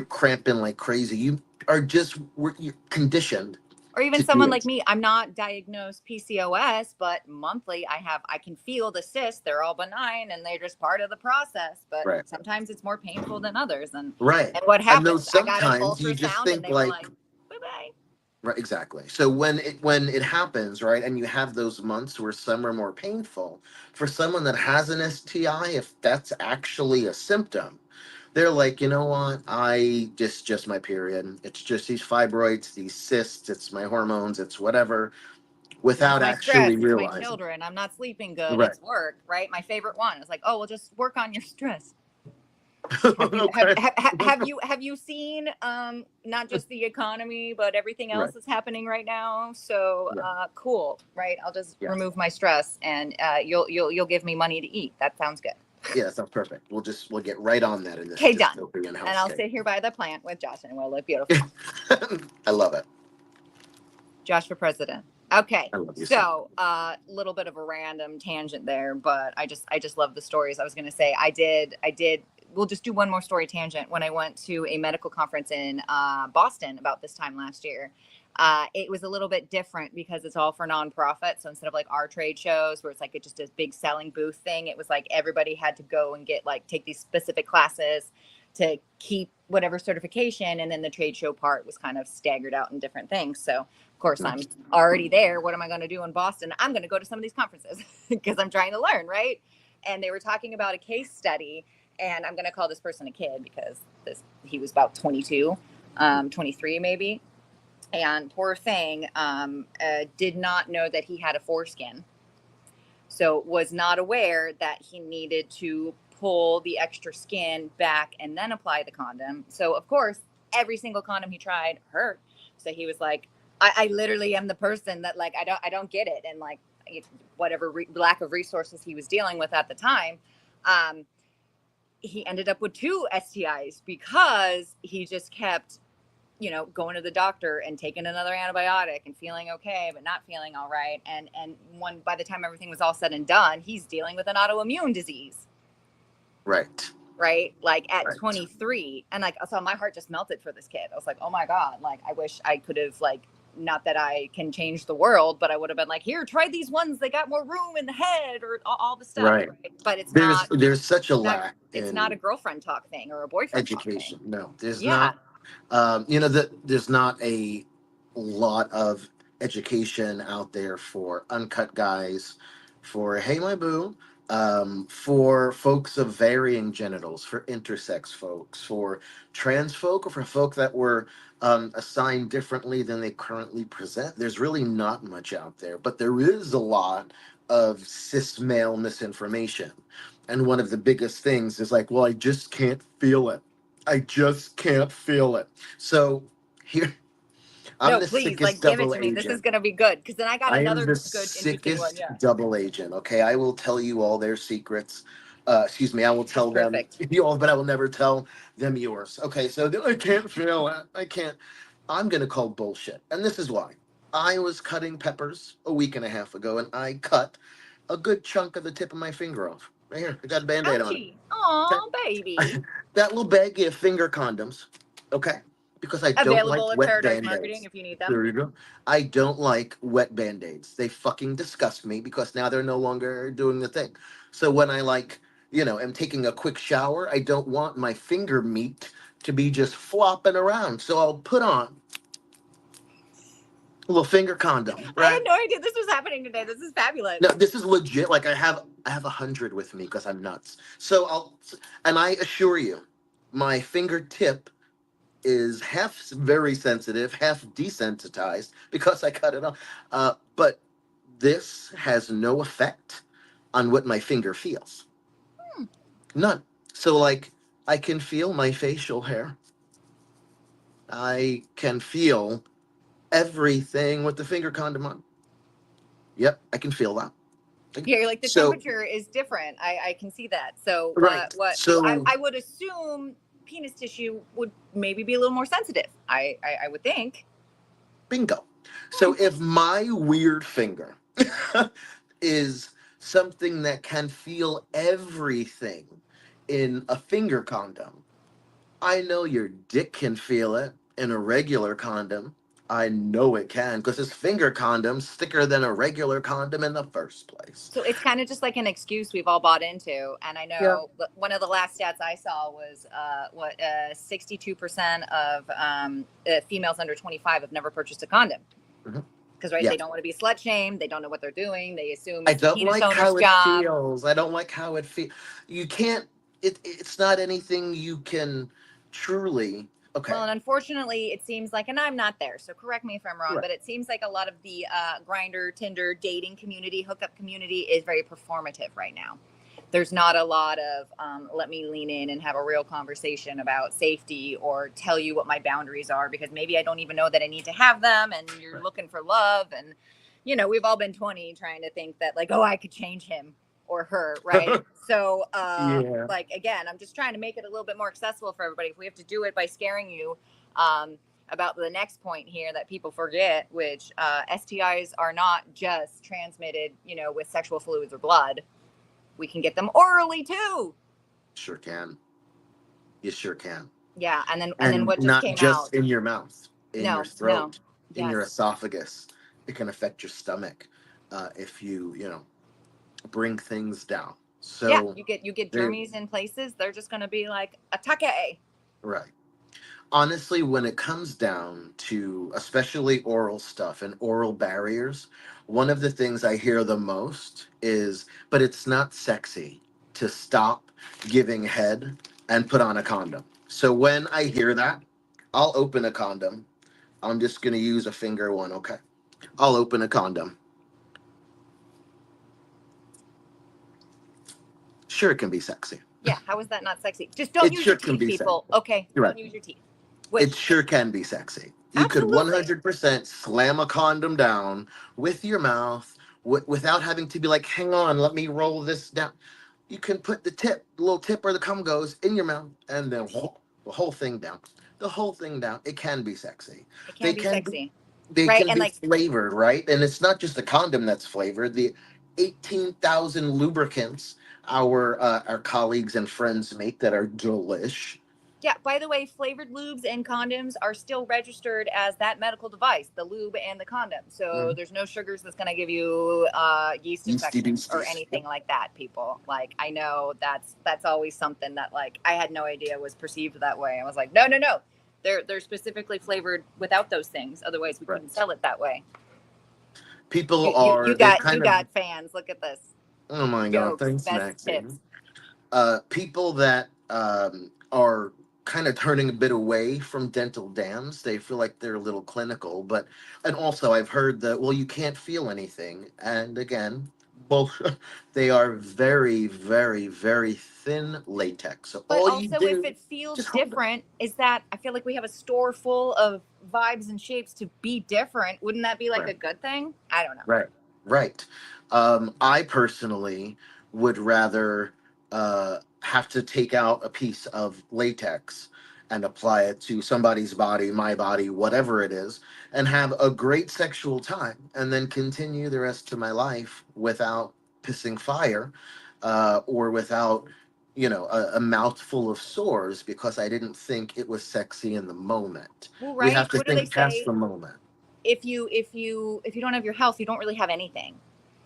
[SPEAKER 3] cramping like crazy. You are just you're conditioned
[SPEAKER 1] Or even
[SPEAKER 3] to do
[SPEAKER 1] someone like
[SPEAKER 3] it.
[SPEAKER 1] me, I'm not diagnosed PCOS, but monthly I can feel the cysts. They're all benign and they're just part of the process. But
[SPEAKER 3] Right.
[SPEAKER 1] sometimes it's more painful than others.
[SPEAKER 3] Right.
[SPEAKER 1] And what
[SPEAKER 3] And
[SPEAKER 1] happened?
[SPEAKER 3] those
[SPEAKER 1] I got an
[SPEAKER 3] sometimes you just
[SPEAKER 1] ultrasound and
[SPEAKER 3] think
[SPEAKER 1] they were
[SPEAKER 3] like,
[SPEAKER 1] like, bye bye.
[SPEAKER 3] right, exactly. So when it happens, right, and you have those months where some are more painful, for someone that has an STI, if that's actually a symptom, they're like, you know what? Just my period. It's just these fibroids, these cysts, it's my hormones, it's whatever,
[SPEAKER 1] It's
[SPEAKER 3] without
[SPEAKER 1] my stress.
[SPEAKER 3] actually
[SPEAKER 1] It's my
[SPEAKER 3] realizing.
[SPEAKER 1] children. I'm not sleeping good.
[SPEAKER 3] Right.
[SPEAKER 1] It's work, right? My favorite one is like, oh, well, just work on your stress. Have you
[SPEAKER 3] Okay.
[SPEAKER 1] have you seen not just the economy but everything
[SPEAKER 3] Right.
[SPEAKER 1] else that's happening right now? So
[SPEAKER 3] Right.
[SPEAKER 1] cool, right? I'll just
[SPEAKER 3] Yes.
[SPEAKER 1] remove my stress and you'll give me money to eat. That sounds good.
[SPEAKER 3] Yeah, that sounds perfect. We'll get right on that in this
[SPEAKER 1] Okay, done.
[SPEAKER 3] dystopian
[SPEAKER 1] And I'll
[SPEAKER 3] hellscape.
[SPEAKER 1] sit here by the plant with Josh and we'll look beautiful.
[SPEAKER 3] I love it.
[SPEAKER 1] Josh for president. Okay,
[SPEAKER 3] I love you so.
[SPEAKER 1] so little bit of a random tangent there, but I just love the stories. I was gonna say I did. We'll just do one more story tangent. When I went to a medical conference in Boston about this time last year, it was a little bit different because it's all for nonprofit. So instead of like our trade shows where it's like just a big selling booth thing, it was like everybody had to go and take these specific classes to keep whatever certification, and then the trade show part was kind of staggered out in different things. So of course I'm already there. What am I going to do in Boston? I'm going to go to some of these conferences because I'm trying to learn, right? And they were talking about a case study, and I'm going to call this person a kid because he was about 22, 23 maybe. And poor thing did not know that he had a foreskin. So was not aware that he needed to pull the extra skin back and then apply the condom. So of course, every single condom he tried hurt. So he was like, I literally am the person that like, I don't get it. And like whatever lack of resources he was dealing with at the time, he ended up with 2 STIs because he just kept, going to the doctor and taking another antibiotic and feeling okay, but not feeling all right. And by the time everything was all said and done, he's dealing with an autoimmune disease.
[SPEAKER 3] Right.
[SPEAKER 2] right? Like at
[SPEAKER 3] Right.
[SPEAKER 2] 23. And like, so my heart just melted for this kid. I was like, oh my God, like, I wish I could have, like, not that I can change the world, but I would have been like, here, try these ones. They got more room in the head or all the stuff.
[SPEAKER 3] Right.
[SPEAKER 2] Right? But it's
[SPEAKER 3] There's such a
[SPEAKER 2] not,
[SPEAKER 3] lack
[SPEAKER 2] it's not a
[SPEAKER 3] in
[SPEAKER 2] girlfriend talk thing or a boyfriend talk thing.
[SPEAKER 3] education. No, there's
[SPEAKER 2] Yeah.
[SPEAKER 3] not. That there's not a lot of education out there for uncut guys, for hey my boo, for folks of varying genitals, for intersex folks, for trans folk, or for folk that were assigned differently than they currently present. There's really not much out there, but there is a lot of cis male misinformation. And one of the biggest things is like, well, I just can't feel it. I just can't feel it. So here, I'm
[SPEAKER 2] No,
[SPEAKER 3] the
[SPEAKER 2] please,
[SPEAKER 3] sickest
[SPEAKER 2] like, give it
[SPEAKER 3] double
[SPEAKER 2] to me. This is
[SPEAKER 3] agent.
[SPEAKER 2] going to be good. Cause then I got
[SPEAKER 3] I am
[SPEAKER 2] another
[SPEAKER 3] the
[SPEAKER 2] good, interesting one.
[SPEAKER 3] sickest
[SPEAKER 2] Yeah.
[SPEAKER 3] double agent. Okay, I will tell you all their secrets. Excuse me, I will tell them
[SPEAKER 2] Perfect.
[SPEAKER 3] yours, but I will never tell them yours. Okay, so I can't feel it. I can't. I'm gonna call bullshit, and this is why. I was cutting peppers a week and a half ago, and I cut a good chunk of the tip of my finger off. Right here, I got a band-aid on it.
[SPEAKER 2] Ouchie. Aw, baby.
[SPEAKER 3] That little baggie of finger condoms, okay? Because I don't like
[SPEAKER 2] Available at
[SPEAKER 3] wet
[SPEAKER 2] Paradise Marketing
[SPEAKER 3] band-aids.
[SPEAKER 2] if you need them.
[SPEAKER 3] There you go. I don't like wet band-aids. They fucking disgust me because now they're no longer doing the thing. So when I am taking a quick shower, I don't want my finger meat to be just flopping around. So I'll put on a little finger condom,
[SPEAKER 2] I had
[SPEAKER 3] right?
[SPEAKER 2] no idea this was happening today. This is fabulous.
[SPEAKER 3] No, this is legit. Like I have 100 with me because I'm nuts. And I assure you, my fingertip is half very sensitive, half desensitized because I cut it off. But this has no effect on what my finger feels.
[SPEAKER 2] Hmm.
[SPEAKER 3] None. So like I can feel my facial hair. I can feel everything with the finger condom on. Yep, I can feel that.
[SPEAKER 2] Yeah, like the
[SPEAKER 3] So
[SPEAKER 2] temperature is different. I can see that. So
[SPEAKER 3] right.
[SPEAKER 2] what
[SPEAKER 3] So
[SPEAKER 2] I would assume penis tissue would maybe be a little more sensitive. I would think.
[SPEAKER 3] bingo. So if my weird finger is something that can feel everything in a finger condom, I know your dick can feel it in a regular condom. I know it can because this finger condom's thicker than a regular condom in the first place.
[SPEAKER 2] So it's kind of just like an excuse we've all bought into. And I
[SPEAKER 3] Yeah.
[SPEAKER 2] know one of the last stats I saw was 62% of females under 25 have never purchased a condom.
[SPEAKER 3] Mhm.
[SPEAKER 2] Because right,
[SPEAKER 3] Yeah.
[SPEAKER 2] they don't want to be slut shamed. They don't know what they're doing. They assume
[SPEAKER 3] I
[SPEAKER 2] it's the
[SPEAKER 3] don't
[SPEAKER 2] penis
[SPEAKER 3] like
[SPEAKER 2] owner's
[SPEAKER 3] how it
[SPEAKER 2] job.
[SPEAKER 3] feels. I don't like how it feels. You can't. It's not anything you can truly. Okay.
[SPEAKER 2] Well, and unfortunately, it seems like, and I'm not there, so correct me if I'm wrong,
[SPEAKER 3] Right.
[SPEAKER 2] but it seems like a lot of the Grinder, Tinder, dating community, hookup community is very performative right now. There's not a lot of let me lean in and have a real conversation about safety or tell you what my boundaries are because maybe I don't even know that I need to have them and you're
[SPEAKER 3] Right.
[SPEAKER 2] looking for love. And, we've all been 20 trying to think that like, oh, I could change him or her, right? So
[SPEAKER 3] Yeah.
[SPEAKER 2] like again, I'm just trying to make it a little bit more accessible for everybody. If we have to do it by scaring you about the next point here that people forget, which STIs are not just transmitted with sexual fluids or blood. We can get them orally too.
[SPEAKER 3] Sure can. You sure can.
[SPEAKER 2] Yeah, and then what just
[SPEAKER 3] not
[SPEAKER 2] came
[SPEAKER 3] just
[SPEAKER 2] out?
[SPEAKER 3] in your mouth, in your
[SPEAKER 2] No,
[SPEAKER 3] throat, in your
[SPEAKER 2] yes.
[SPEAKER 3] esophagus. It can affect your stomach if you bring things down.
[SPEAKER 2] Yeah,
[SPEAKER 3] So
[SPEAKER 2] you get
[SPEAKER 3] they
[SPEAKER 2] germies in places. They're just going to be like atake.
[SPEAKER 3] right. Honestly, when it comes down to especially oral stuff and oral barriers, one of the things I hear the most is, but it's not sexy to stop giving head and put on a condom. So when I hear that, I'll open a condom. I'm just going to use a finger one, okay? I'll open a condom. Sure, it can be sexy.
[SPEAKER 2] Yeah, how is that not sexy? Just don't
[SPEAKER 3] It
[SPEAKER 2] use
[SPEAKER 3] sure
[SPEAKER 2] your
[SPEAKER 3] can
[SPEAKER 2] teeth,
[SPEAKER 3] be
[SPEAKER 2] people.
[SPEAKER 3] sexy.
[SPEAKER 2] Okay,
[SPEAKER 3] You're
[SPEAKER 2] don't
[SPEAKER 3] right.
[SPEAKER 2] use your teeth.
[SPEAKER 3] It sure can be sexy. You could
[SPEAKER 2] Absolutely.
[SPEAKER 3] 100% slam a condom down with your mouth without having to be like, hang on, let me roll this down. You can put the little tip where the cum goes in your mouth and then the whole thing down. The whole thing down. It can be sexy.
[SPEAKER 2] It
[SPEAKER 3] They
[SPEAKER 2] can be
[SPEAKER 3] can be,
[SPEAKER 2] sexy.
[SPEAKER 3] they
[SPEAKER 2] Right,
[SPEAKER 3] can
[SPEAKER 2] and
[SPEAKER 3] be
[SPEAKER 2] like
[SPEAKER 3] flavored, right? And it's not just the condom that's flavored. The 18,000 lubricants our colleagues and friends make that are delish.
[SPEAKER 1] Yeah, by the way, flavored lubes and condoms are still registered as that medical device, the lube and the condom. So there's no sugars that's going to give you yeast
[SPEAKER 3] Yeasty
[SPEAKER 1] infections or
[SPEAKER 3] beasties.
[SPEAKER 1] anything like that, people. Like, I know that's always something that, like, I had no idea was perceived that way. I was like, no. They're specifically flavored without those things. Otherwise, we couldn't sell it that way.
[SPEAKER 3] People
[SPEAKER 1] You got fans. Look at this.
[SPEAKER 3] Oh my God,
[SPEAKER 1] Jokes,
[SPEAKER 3] thanks,
[SPEAKER 1] best
[SPEAKER 3] Maxine.
[SPEAKER 1] tips.
[SPEAKER 3] People that are kind of turning a bit away from dental dams, they feel like they're a little clinical, and also I've heard that, well, you can't feel anything. And again, well, they are very, very, very thin latex. So
[SPEAKER 1] But
[SPEAKER 3] all you
[SPEAKER 1] also, if
[SPEAKER 3] do,
[SPEAKER 1] it feels
[SPEAKER 3] just hold it.
[SPEAKER 1] different, is that I feel like we have a store full of vibes and shapes to be different. Wouldn't that be like a good thing? I don't know.
[SPEAKER 3] Right. I personally would rather have to take out a piece of latex and apply it to somebody's body, my body, whatever it is, and have a great sexual time and then continue the rest of my life without pissing fire or without, a mouthful of sores because I didn't think it was sexy in the moment.
[SPEAKER 1] Well,
[SPEAKER 3] We
[SPEAKER 1] right?
[SPEAKER 3] have to
[SPEAKER 1] What do they
[SPEAKER 3] think past
[SPEAKER 1] say?
[SPEAKER 3] the moment.
[SPEAKER 1] If you don't have your health, you don't really have anything.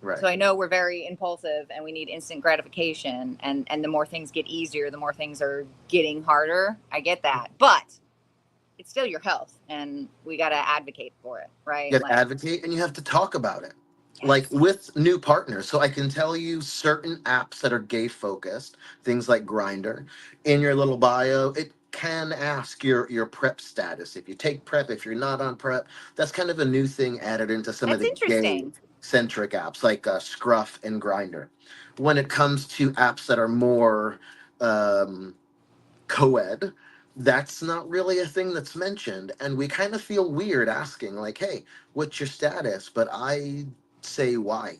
[SPEAKER 3] Right.
[SPEAKER 1] So I know we're very impulsive and we need instant gratification, and the more things get easier, the more things are getting harder. I get that, but it's still your health, and we got to advocate for it, right?
[SPEAKER 3] You have to advocate and you have to talk about it.
[SPEAKER 1] Yes.
[SPEAKER 3] Like with new partners. So I can tell you certain apps that are gay focused, things like Grinder, in your little bio, it can ask your prep status. If you take prep, if you're not on prep, that's kind of a new thing added into some of
[SPEAKER 1] That's
[SPEAKER 3] the gay
[SPEAKER 1] interesting.
[SPEAKER 3] centric apps like Scruff and Grinder. When it comes to apps that are more co-ed, that's not really a thing that's mentioned, and we kind of feel weird asking like, hey, what's your status? But I say, why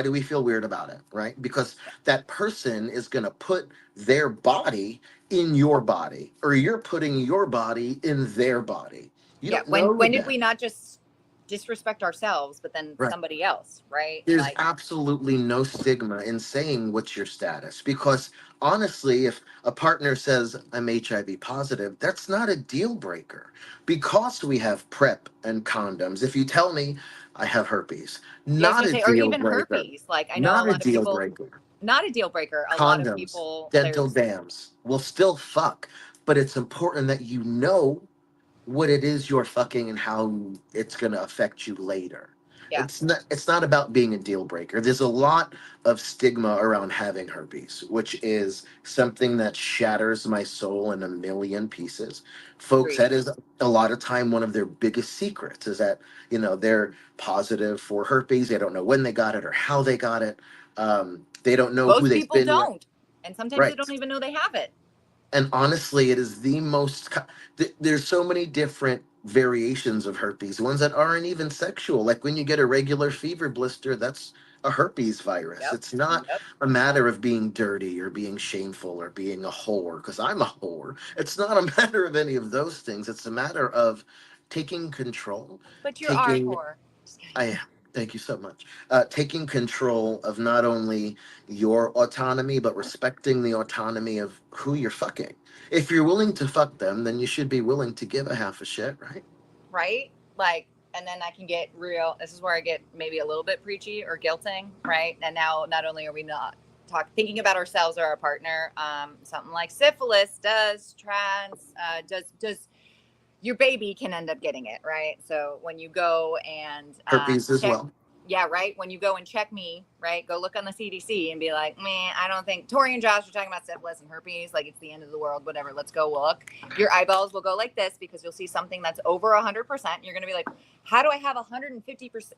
[SPEAKER 3] do we feel weird about it, right? Because that person is going to put their body in your body, or you're putting your body in their body. You
[SPEAKER 1] Yeah,
[SPEAKER 3] don't
[SPEAKER 1] when
[SPEAKER 3] know
[SPEAKER 1] did
[SPEAKER 3] that.
[SPEAKER 1] we not just disrespect ourselves, but then
[SPEAKER 3] Right.
[SPEAKER 1] somebody else, right?
[SPEAKER 3] There's
[SPEAKER 1] Like,
[SPEAKER 3] absolutely no stigma in saying what's your status, because honestly, if a partner says I'm HIV positive, that's not a deal breaker because we have PrEP and condoms. If you tell me I have herpes,
[SPEAKER 1] yeah, I was
[SPEAKER 3] not
[SPEAKER 1] gonna
[SPEAKER 3] a
[SPEAKER 1] say, or
[SPEAKER 3] deal
[SPEAKER 1] even
[SPEAKER 3] breaker.
[SPEAKER 1] herpes. Like, I know a
[SPEAKER 3] Not a
[SPEAKER 1] lot of
[SPEAKER 3] deal
[SPEAKER 1] people,
[SPEAKER 3] breaker.
[SPEAKER 1] not a deal breaker. A lot of
[SPEAKER 3] Condoms,
[SPEAKER 1] people,
[SPEAKER 3] dental
[SPEAKER 1] there's,
[SPEAKER 3] dams will still fuck, but it's important that you know what it is you're fucking and how it's going to affect you later.
[SPEAKER 1] yeah,
[SPEAKER 3] It's not about being a deal breaker. There's a lot of stigma around having herpes, which is something that shatters my soul in a million pieces. Folks,
[SPEAKER 1] agreed.
[SPEAKER 3] that is a lot of time one of their biggest secrets is that, they're positive for herpes. They don't know when they got it or how they got it. They don't know who
[SPEAKER 1] Most
[SPEAKER 3] they've
[SPEAKER 1] people
[SPEAKER 3] been with.
[SPEAKER 1] don't, and sometimes they
[SPEAKER 3] Right.
[SPEAKER 1] don't even know they have it.
[SPEAKER 3] And honestly, it is the most there's so many different variations of herpes, ones that aren't even sexual, like when you get a regular fever blister, that's a herpes virus.
[SPEAKER 1] Yep.
[SPEAKER 3] It's not
[SPEAKER 1] Yep.
[SPEAKER 3] a matter of being dirty or being shameful or being a whore, because I'm a whore. It's not a matter of any of those things. It's a matter of taking control,
[SPEAKER 1] But you are
[SPEAKER 3] taking
[SPEAKER 1] poor. Just kidding.
[SPEAKER 3] I thank you so much. Taking control of not only your autonomy, but respecting the autonomy of who you're fucking. If you're willing to fuck them, then you should be willing to give a half a shit, right?
[SPEAKER 1] Right? Like, and then I can get real. This is where I get maybe a little bit preachy or guilting, right? And now, not only are we not thinking about ourselves or our partner, something like syphilis does your baby can end up getting it, right? So when you go and
[SPEAKER 3] Herpes as
[SPEAKER 1] check,
[SPEAKER 3] well.
[SPEAKER 1] yeah, right. When you go and check me, right, go look on the CDC and be like, man, I don't think Tori and Josh are talking about syphilis and herpes. Like, it's the end of the world, whatever. Let's go look. Your eyeballs will go like this because you'll see something that's over 100%. You're going to be like, how do I have 150%,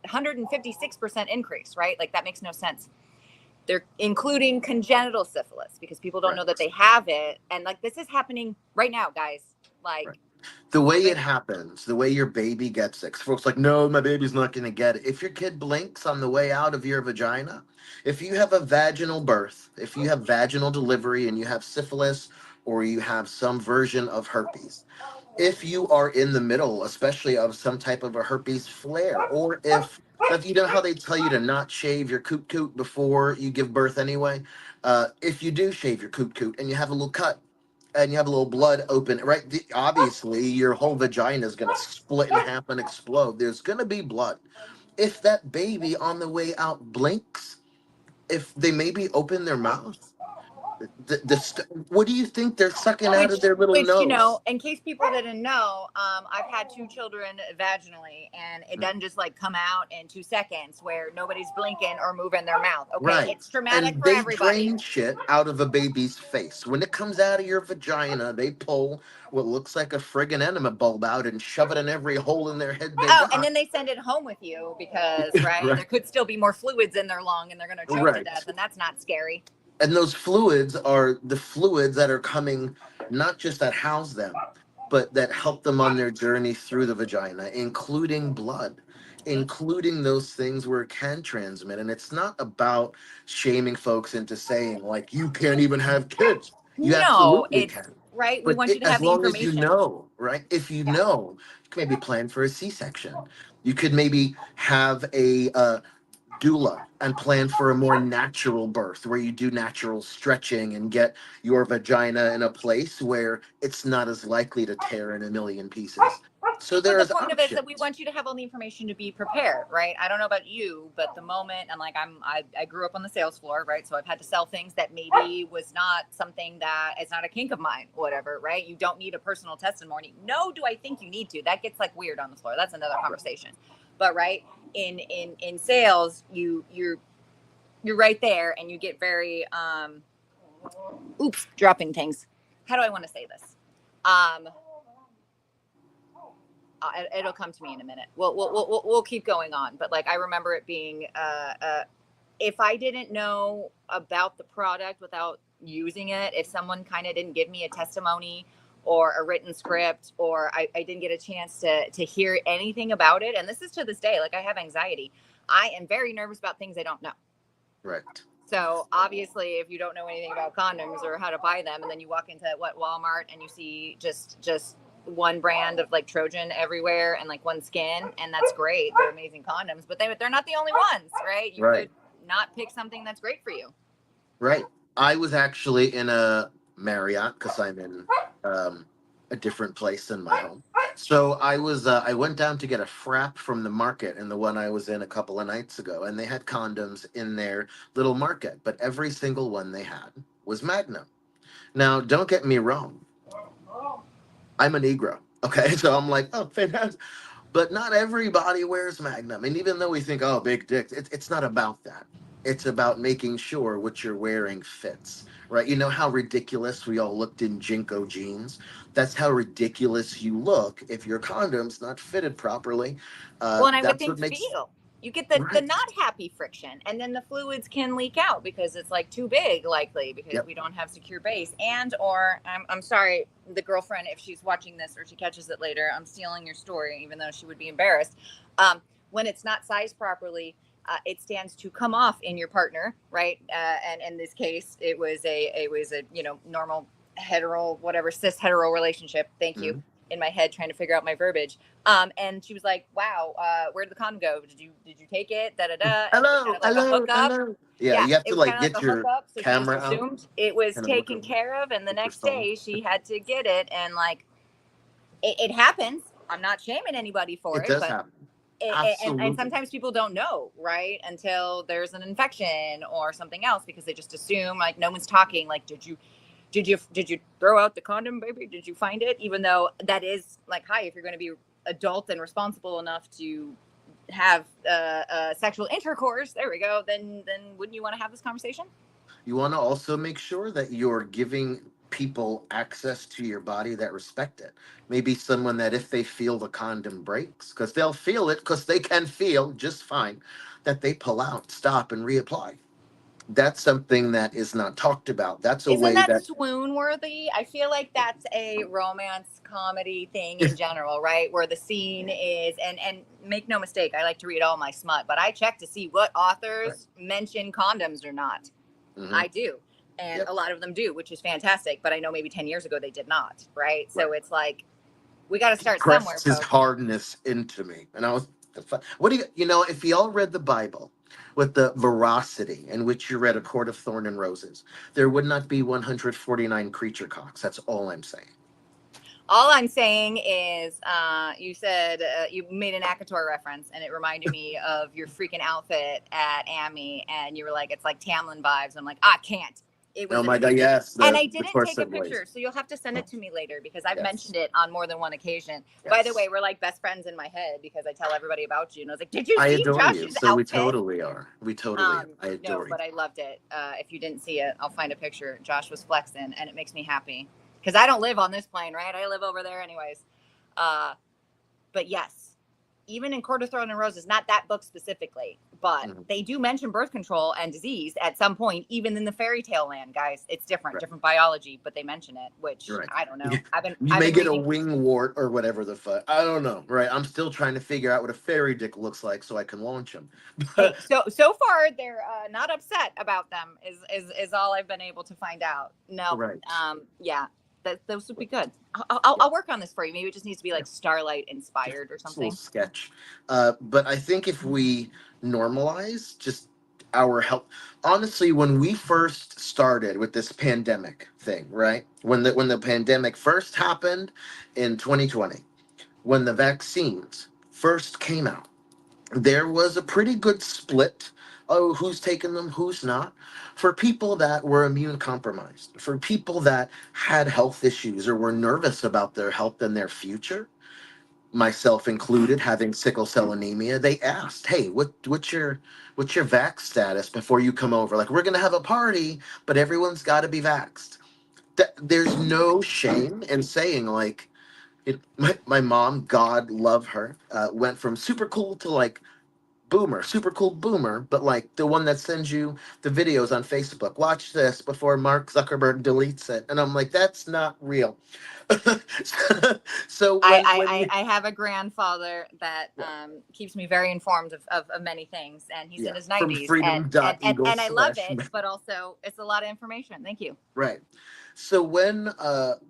[SPEAKER 1] 156% increase, right? Like, that makes no sense. They're including congenital syphilis because people don't know that they have it. And like, this is happening right now, guys. Like,
[SPEAKER 3] the way it happens, the way your baby gets it. 'Cause folks like, no, my baby's not going to get it. If your kid blinks on the way out of your vagina, if you have a vaginal birth, if you have vaginal delivery and you have syphilis or you have some version of herpes, if you are in the middle, especially of some type of a herpes flare, or if you know how they tell you to not shave your coot before you give birth anyway, If you do shave your coot and you have a little cut and you have a little blood open, right? Obviously, your whole vagina is going to split in half and explode. There's going to be blood. If that baby on the way out blinks, if they maybe open their mouth, what do you think they're sucking out of their little
[SPEAKER 1] Which, you know,
[SPEAKER 3] nose?
[SPEAKER 1] in case people didn't know, I've had 2 children vaginally, and it doesn't just like come out in 2 seconds where nobody's blinking or moving their mouth. Okay,
[SPEAKER 3] Right.
[SPEAKER 1] it's traumatic
[SPEAKER 3] And
[SPEAKER 1] for
[SPEAKER 3] they
[SPEAKER 1] everybody.
[SPEAKER 3] drain shit out of a baby's face. When it comes out of your vagina, they pull what looks like a friggin' enema bulb out and shove it in every hole in their head they
[SPEAKER 1] Oh,
[SPEAKER 3] got.
[SPEAKER 1] and then they send it home with you because, right,
[SPEAKER 3] Right.
[SPEAKER 1] there could still be more fluids in their lung and they're going to choke to
[SPEAKER 3] Right.
[SPEAKER 1] death, and that's not scary.
[SPEAKER 3] And those fluids are the fluids that are coming, not just that house them, but that help them on their journey through the vagina, including blood, including those things where it can transmit. And it's not about shaming folks into saying, like, you can't even have kids. You
[SPEAKER 1] No,
[SPEAKER 3] absolutely
[SPEAKER 1] it's
[SPEAKER 3] can.
[SPEAKER 1] right. We
[SPEAKER 3] But
[SPEAKER 1] want you to
[SPEAKER 3] as
[SPEAKER 1] have the
[SPEAKER 3] long as you
[SPEAKER 1] information.
[SPEAKER 3] know, right? If you
[SPEAKER 1] Yeah.
[SPEAKER 3] know, you can maybe plan for a C-section. You could maybe have a doula and plan for a more natural birth where you do natural stretching and get your vagina in a place where it's not as likely to tear in a million pieces. So
[SPEAKER 1] But the
[SPEAKER 3] there's
[SPEAKER 1] point of it is that we
[SPEAKER 3] options.
[SPEAKER 1] want you to have all the information to be prepared, right? I don't know about you, but the moment, and like I grew up on the sales floor, right? So I've had to sell things that maybe was not something that is not a kink of mine, whatever, right? You don't need a personal testimony. No, do I think you need to? That gets like weird on the floor. That's another conversation. But right in sales, you're right there, and you get very oops, dropping things. How do I want to say this? It'll come to me in a minute. We'll keep going on. But like, I remember it being, if I didn't know about the product without using it, if someone kind of didn't give me a testimony or a written script, or I didn't get a chance to hear anything about it. And this is to this day, like I have anxiety. I am very nervous about things I don't know.
[SPEAKER 3] Right.
[SPEAKER 1] So obviously, if you don't know anything about condoms or how to buy them, and then you walk into Walmart and you see just one brand of like Trojan everywhere and like one skin, and that's great. They're amazing condoms, but they're not the only ones, right? You
[SPEAKER 3] Right.
[SPEAKER 1] could not pick something that's great for you.
[SPEAKER 3] Right. I was actually in a Marriott because I'm in a different place than my home. So I went down to get a frap from the market in the one I was in a couple of nights ago, and they had condoms in their little market, but every single one they had was Magnum. Now, don't get me wrong. I'm a Negro. Okay, so I'm like, oh, fantastic. But not everybody wears Magnum. And even though we think, oh, big dicks, it's not about that. It's about making sure what you're wearing fits, right? You know how ridiculous we all looked in Jinko jeans? That's how ridiculous you look if your condom's not fitted properly.
[SPEAKER 1] Well, and I would
[SPEAKER 3] That's
[SPEAKER 1] think
[SPEAKER 3] what makes,
[SPEAKER 1] feel. You get the
[SPEAKER 3] right.
[SPEAKER 1] not happy friction, and then the fluids can leak out because it's like too big, likely because
[SPEAKER 3] Yep.
[SPEAKER 1] we don't have secure base. And or I'm sorry, the girlfriend, if she's watching this or she catches it later, I'm stealing your story, even though she would be embarrassed. When it's not sized properly, it stands to come off in your partner, right? And in this case, it was a normal hetero, whatever, cis hetero relationship. Thank you.
[SPEAKER 3] Mhm.
[SPEAKER 1] In my head, trying to figure out my verbiage. And she was like, "Wow, where did the condom go? Did you take it? Da da da." And it was kind
[SPEAKER 3] Hello,
[SPEAKER 1] of like a
[SPEAKER 3] hello,
[SPEAKER 1] hookup.
[SPEAKER 3] hello. Yeah,
[SPEAKER 1] Yeah,
[SPEAKER 3] you have
[SPEAKER 1] it
[SPEAKER 3] to
[SPEAKER 1] was kind
[SPEAKER 3] like
[SPEAKER 1] of like
[SPEAKER 3] get
[SPEAKER 1] a
[SPEAKER 3] your
[SPEAKER 1] hookup. So she just
[SPEAKER 3] camera out
[SPEAKER 1] assumed it was
[SPEAKER 3] and look
[SPEAKER 1] taken
[SPEAKER 3] over
[SPEAKER 1] care of, and the
[SPEAKER 3] at your
[SPEAKER 1] next
[SPEAKER 3] phone.
[SPEAKER 1] day she had to get it. And like, it happens. I'm not shaming anybody for
[SPEAKER 3] It
[SPEAKER 1] it,
[SPEAKER 3] does
[SPEAKER 1] but
[SPEAKER 3] happen.
[SPEAKER 1] and
[SPEAKER 3] Absolutely.
[SPEAKER 1] sometimes people don't know, right, until there's an infection or something else, because they just assume like no one's talking. Like, did you throw out the condom, baby? Did you find it? Even though that is like, hi, if you're going to be adult and responsible enough to have sexual intercourse, there we go, then wouldn't you want to have this conversation?
[SPEAKER 3] You want to also make sure that you're giving people access to your body that respect it. Maybe someone that if they feel the condom breaks, because they'll feel it, because they can feel just fine, that they pull out, stop, and reapply. That's something that is not talked about. That's a
[SPEAKER 1] Isn't
[SPEAKER 3] way
[SPEAKER 1] that
[SPEAKER 3] that
[SPEAKER 1] swoon worthy? I feel like that's a romance comedy thing in general, right? Where the scene is, and make no mistake, I like to read all my smut, but I check to see what authors mention condoms or not.
[SPEAKER 3] Mhm.
[SPEAKER 1] I do. And
[SPEAKER 3] Yep.
[SPEAKER 1] a lot of them do, which is fantastic. But I know maybe 10 years ago they did not, right? So
[SPEAKER 3] Right.
[SPEAKER 1] it's like, we got to start somewhere,
[SPEAKER 3] pressed his
[SPEAKER 1] folks.
[SPEAKER 3] hardness into me. And I was, what do you know, if y'all read the Bible, with the veracity in which you read A Court of Thorn and Roses, there would not be 149 creature cocks. That's all I'm saying.
[SPEAKER 1] All I'm saying is, you said you made an Akator reference, and it reminded me of your freaking outfit at AMI, and you were like, "It's like Tamlin vibes." I'm like, I can't. It was
[SPEAKER 3] Oh my God,
[SPEAKER 1] amazing.
[SPEAKER 3] yes.
[SPEAKER 1] And I
[SPEAKER 3] The
[SPEAKER 1] didn't take a
[SPEAKER 3] corset
[SPEAKER 1] picture,
[SPEAKER 3] blaze.
[SPEAKER 1] so you'll have to send it to me later because I've
[SPEAKER 3] Yes.
[SPEAKER 1] mentioned it on more than one occasion. By the
[SPEAKER 3] Yes.
[SPEAKER 1] way, we're like best friends in my head because I tell everybody about you, and I was like, "Did you
[SPEAKER 3] I
[SPEAKER 1] see
[SPEAKER 3] adore you.
[SPEAKER 1] Josh's
[SPEAKER 3] So we
[SPEAKER 1] outfit?"
[SPEAKER 3] totally are. We totally are. I
[SPEAKER 1] No,
[SPEAKER 3] adore you.
[SPEAKER 1] but I loved it. If you didn't see it, I'll find a picture. Josh was flexing, and it makes me happy because I don't live on this plane, right? I live over there anyways. But yes, even in Court of Thorn and Roses, not that book specifically, but they do mention birth control and disease at some point, even in the fairy tale land, guys. It's different,
[SPEAKER 3] Right.
[SPEAKER 1] different biology, but they mention it, which
[SPEAKER 3] Right.
[SPEAKER 1] I don't know.
[SPEAKER 3] You
[SPEAKER 1] I've
[SPEAKER 3] may
[SPEAKER 1] been
[SPEAKER 3] get a
[SPEAKER 1] reading.
[SPEAKER 3] wing wart or whatever the fuck. I don't know. Right. I'm still trying to figure out what a fairy dick looks like so I can launch them.
[SPEAKER 1] Hey, so far they're not upset about them. Is all I've been able to find out. No.
[SPEAKER 3] Right.
[SPEAKER 1] Yeah. Those would be good. I'll work on this for you. Maybe it just needs to be like Starlight inspired or
[SPEAKER 3] Just a
[SPEAKER 1] something.
[SPEAKER 3] little sketch. But I think if we normalize just our health, honestly, when we first started with this pandemic thing, right? When the pandemic first happened in 2020, when the vaccines first came out, there was a pretty good split. Oh, who's taking them, who's not? For people that were immune compromised, for people that had health issues or were nervous about their health and their future, myself included, having sickle cell anemia, they asked, "Hey, what's your vax status before you come over? Like, we're gonna have a party, but everyone's got to be vaxxed." There's no shame in saying like, my mom, God love her, went from super cool to like boomer, super cool boomer, but like the one that sends you the videos on Facebook. Watch this before Mark Zuckerberg deletes it, and I'm like, that's not real. So
[SPEAKER 1] I have a grandfather that keeps me very informed of many things, and he's in his
[SPEAKER 3] from
[SPEAKER 1] 90s, and I love it, but also it's a lot of information. Thank you.
[SPEAKER 3] Right. So when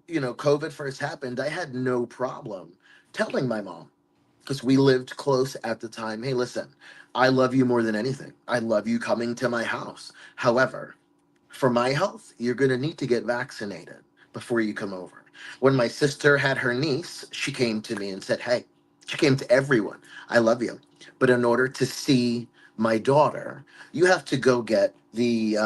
[SPEAKER 3] COVID first happened, I had no problem telling my mom, because we lived close at the time. Hey, listen, I love you more than anything. I love you coming to my house. However, for my health, you're going to need to get vaccinated before you come over. When my sister had her niece, she came to me and said, hey, she came to everyone, I love you. But in order to see my daughter, you have to go get the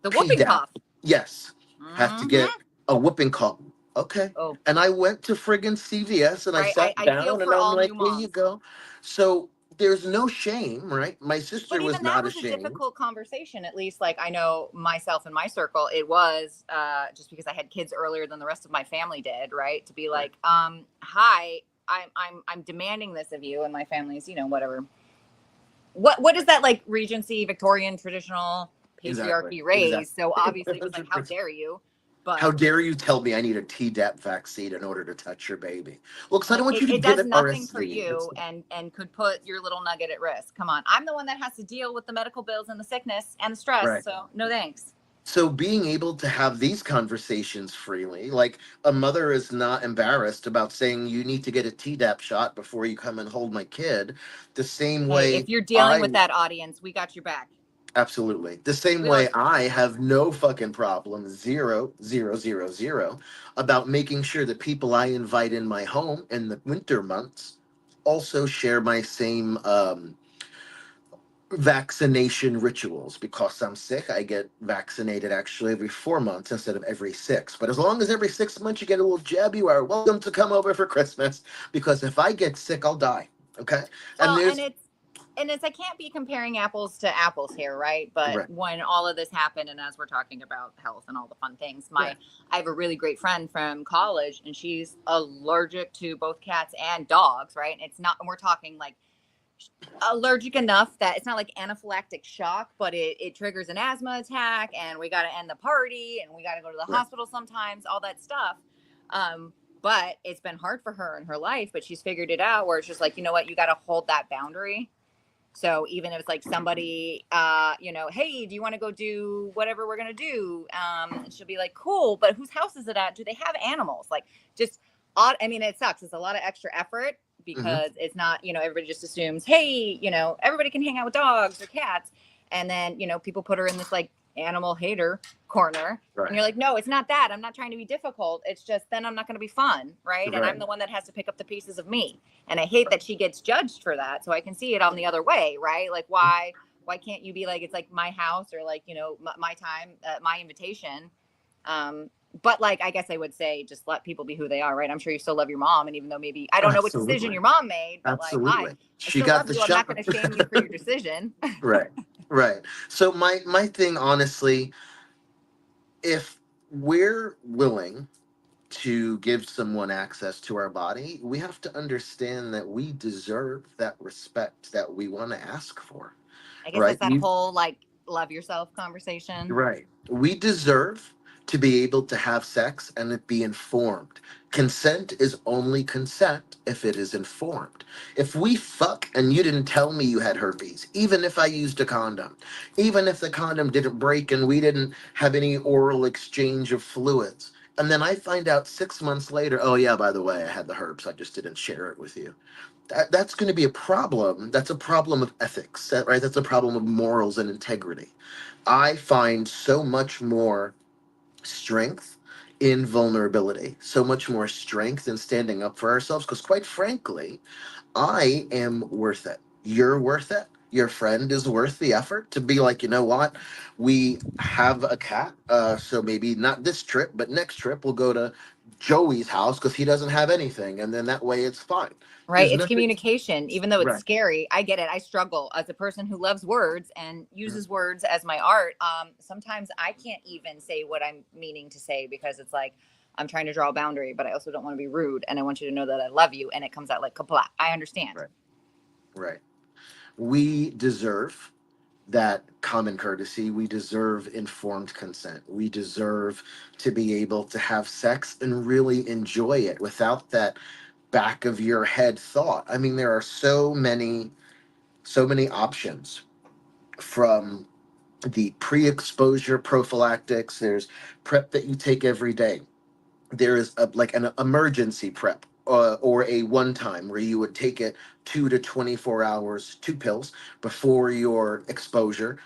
[SPEAKER 1] whooping
[SPEAKER 3] PDAP.
[SPEAKER 1] cough.
[SPEAKER 3] Yes. Have to get a whooping cough. Okay.
[SPEAKER 1] Oh.
[SPEAKER 3] And I went to friggin' CVS and I sat down and I'm like, here you go. So there's no shame, right? My sister was not ashamed.
[SPEAKER 1] That was a difficult conversation. At least, like, I know myself in my circle, it was just because I had kids earlier than the rest of my family did, right? To be like, hi, I'm demanding this of you, and my family's, whatever. What is that, like, Regency, Victorian, traditional patriarchy raised? Exactly. So obviously it was like, how dare you? But
[SPEAKER 3] how dare you tell me I need a TDAP vaccine in order to touch your baby? Well, because I don't want you to
[SPEAKER 1] it
[SPEAKER 3] get
[SPEAKER 1] does
[SPEAKER 3] it
[SPEAKER 1] nothing
[SPEAKER 3] RSV.
[SPEAKER 1] for you and could put your little nugget at risk. Come on. I'm the one that has to deal with the medical bills and the sickness and the stress. Right. So no thanks.
[SPEAKER 3] So being able to have these conversations freely, like a mother is not embarrassed about saying you need to get a TDAP shot before you come and hold my kid. The same way,
[SPEAKER 1] if you're dealing with that audience, we got your back.
[SPEAKER 3] Absolutely. The same way I have no fucking problem, 0, 0, 0, 0, about making sure that people I invite in my home in the winter months also share my same vaccination rituals. Because I'm sick, I get vaccinated actually every 4 months instead of every 6. But as long as every 6 months you get a little jab, you are welcome to come over for Christmas. Because if I get sick, I'll die. Okay?
[SPEAKER 1] Well, and it's I can't be comparing apples to apples here, right? But when all of this happened, and as we're talking about health and all the fun things, I have a really great friend from college, and she's allergic to both cats and dogs, right? And it's not, and we're talking like allergic enough that it's not like anaphylactic shock, but it triggers an asthma attack, and we got to end the party, and we got to go to the hospital sometimes, all that stuff. But it's been hard for her in her life, but she's figured it out where it's just like, you know what, you got to hold that boundary. So even if it's like somebody, hey, do you want to go do whatever we're going to do? She'll be like, cool, but whose house is it at? Do they have animals? Like, just odd. I mean, it sucks. It's a lot of extra effort,
[SPEAKER 2] because it's not, everybody just assumes, hey, everybody can hang out with dogs or cats. And then, people put her in this like animal hater corner.
[SPEAKER 3] Right.
[SPEAKER 2] And you're like, no, it's not that. I'm not trying to be difficult. It's just then I'm not going to be fun. Right. And
[SPEAKER 3] Right.
[SPEAKER 2] I'm the one that has to pick up the pieces of me. And I hate that she gets judged for that. So I can see it on the other way. Right. Like, why can't you be like, it's like my house or like, my time, my invitation. But like, I guess I would say, just let people be who they are, right? I'm sure you still love your mom. And even though maybe, I don't know what decision your mom made, but
[SPEAKER 3] Absolutely.
[SPEAKER 2] like, she got the shot. I'm not going to shame you for your decision.
[SPEAKER 3] Right. Right. So my thing, honestly, if we're willing to give someone access to our body, we have to understand that we deserve that respect that we want to ask for.
[SPEAKER 2] I guess
[SPEAKER 3] Right?
[SPEAKER 2] that's that whole like love yourself conversation.
[SPEAKER 3] Right. We deserve to be able to have sex and it be informed. Consent is only consent if it is informed. If we fuck and you didn't tell me you had herpes, even if I used a condom, even if the condom didn't break and we didn't have any oral exchange of fluids, and then I find out 6 months later, oh yeah, by the way, I had the herpes, I just didn't share it with you. That's going to be a problem. That's a problem of ethics, right? That's a problem of morals and integrity. I find so much more strength in vulnerability, so much more strength in standing up for ourselves, because quite frankly, I am worth it. You're worth it. Your friend is worth the effort to be like, you know what? We have a cat. So maybe not this trip, but next trip we'll go to Joey's house because he doesn't have anything. And then that way it's fine.
[SPEAKER 2] Right.
[SPEAKER 3] There's
[SPEAKER 2] It's
[SPEAKER 3] nothing-
[SPEAKER 2] communication, even though it's
[SPEAKER 3] Right.
[SPEAKER 2] scary. I get it. I struggle as a person who loves words and uses words as my art. Sometimes I can't even say what I'm meaning to say because it's like, I'm trying to draw a boundary, but I also don't want to be rude. And I want you to know that I love you. And it comes out like kapla. I understand.
[SPEAKER 3] Right. Right. We deserve that common courtesy. We deserve informed consent. We deserve to be able to have sex and really enjoy it without that back of your head thought. I mean, there are so many options, from the pre-exposure prophylactics. There's prep that you take every day. There is like an emergency prep, or a one time where you would take it 2 to 24 hours, 2 pills before your exposure,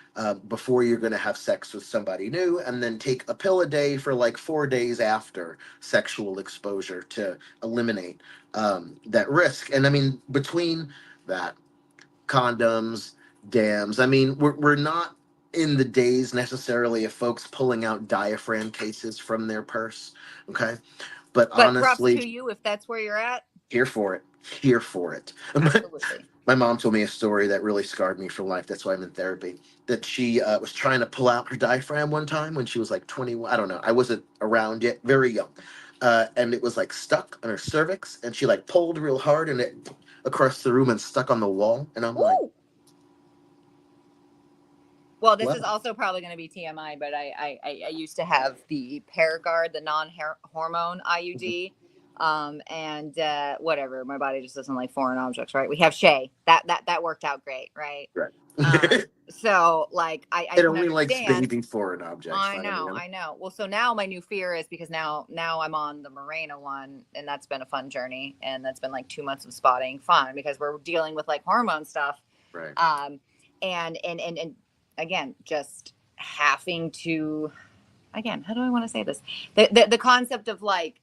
[SPEAKER 3] before you're going to have sex with somebody new, and then take a pill a day for like 4 days after sexual exposure to eliminate that risk. And I mean, between that, condoms, dams, I mean, we're not in the days necessarily of folks pulling out diaphragm cases from their purse. Okay. But
[SPEAKER 2] But props
[SPEAKER 3] honestly,
[SPEAKER 2] to you if that's where you're at.
[SPEAKER 3] here for it. Here for it.
[SPEAKER 2] Absolutely.
[SPEAKER 3] My mom told me a story that really scarred me for life. That's why I'm in therapy. That she was trying to pull out her diaphragm one time when she was like 21. I don't know. I wasn't around yet, very young. And it was like stuck on her cervix. And she like pulled real hard and it across the room and stuck on the wall. And I'm like,
[SPEAKER 2] Ooh. Well, this
[SPEAKER 3] what?
[SPEAKER 2] is also probably going to be TMI, but I used to have the Paragard, the non-hormone IUD, and whatever. My body just doesn't like foreign objects, right? We have Shay. That worked out great, right?
[SPEAKER 3] Right.
[SPEAKER 2] So like I
[SPEAKER 3] It
[SPEAKER 2] can
[SPEAKER 3] only likes
[SPEAKER 2] understand.
[SPEAKER 3] baby foreign objects.
[SPEAKER 2] I know. Well, so now my new fear is because now I'm on the Mirena one, and that's been a fun journey, and that's been like 2 months of spotting fun because we're dealing with like hormone stuff.
[SPEAKER 3] Right.
[SPEAKER 2] And again, just having to, again, how do I want to say this? The concept of like,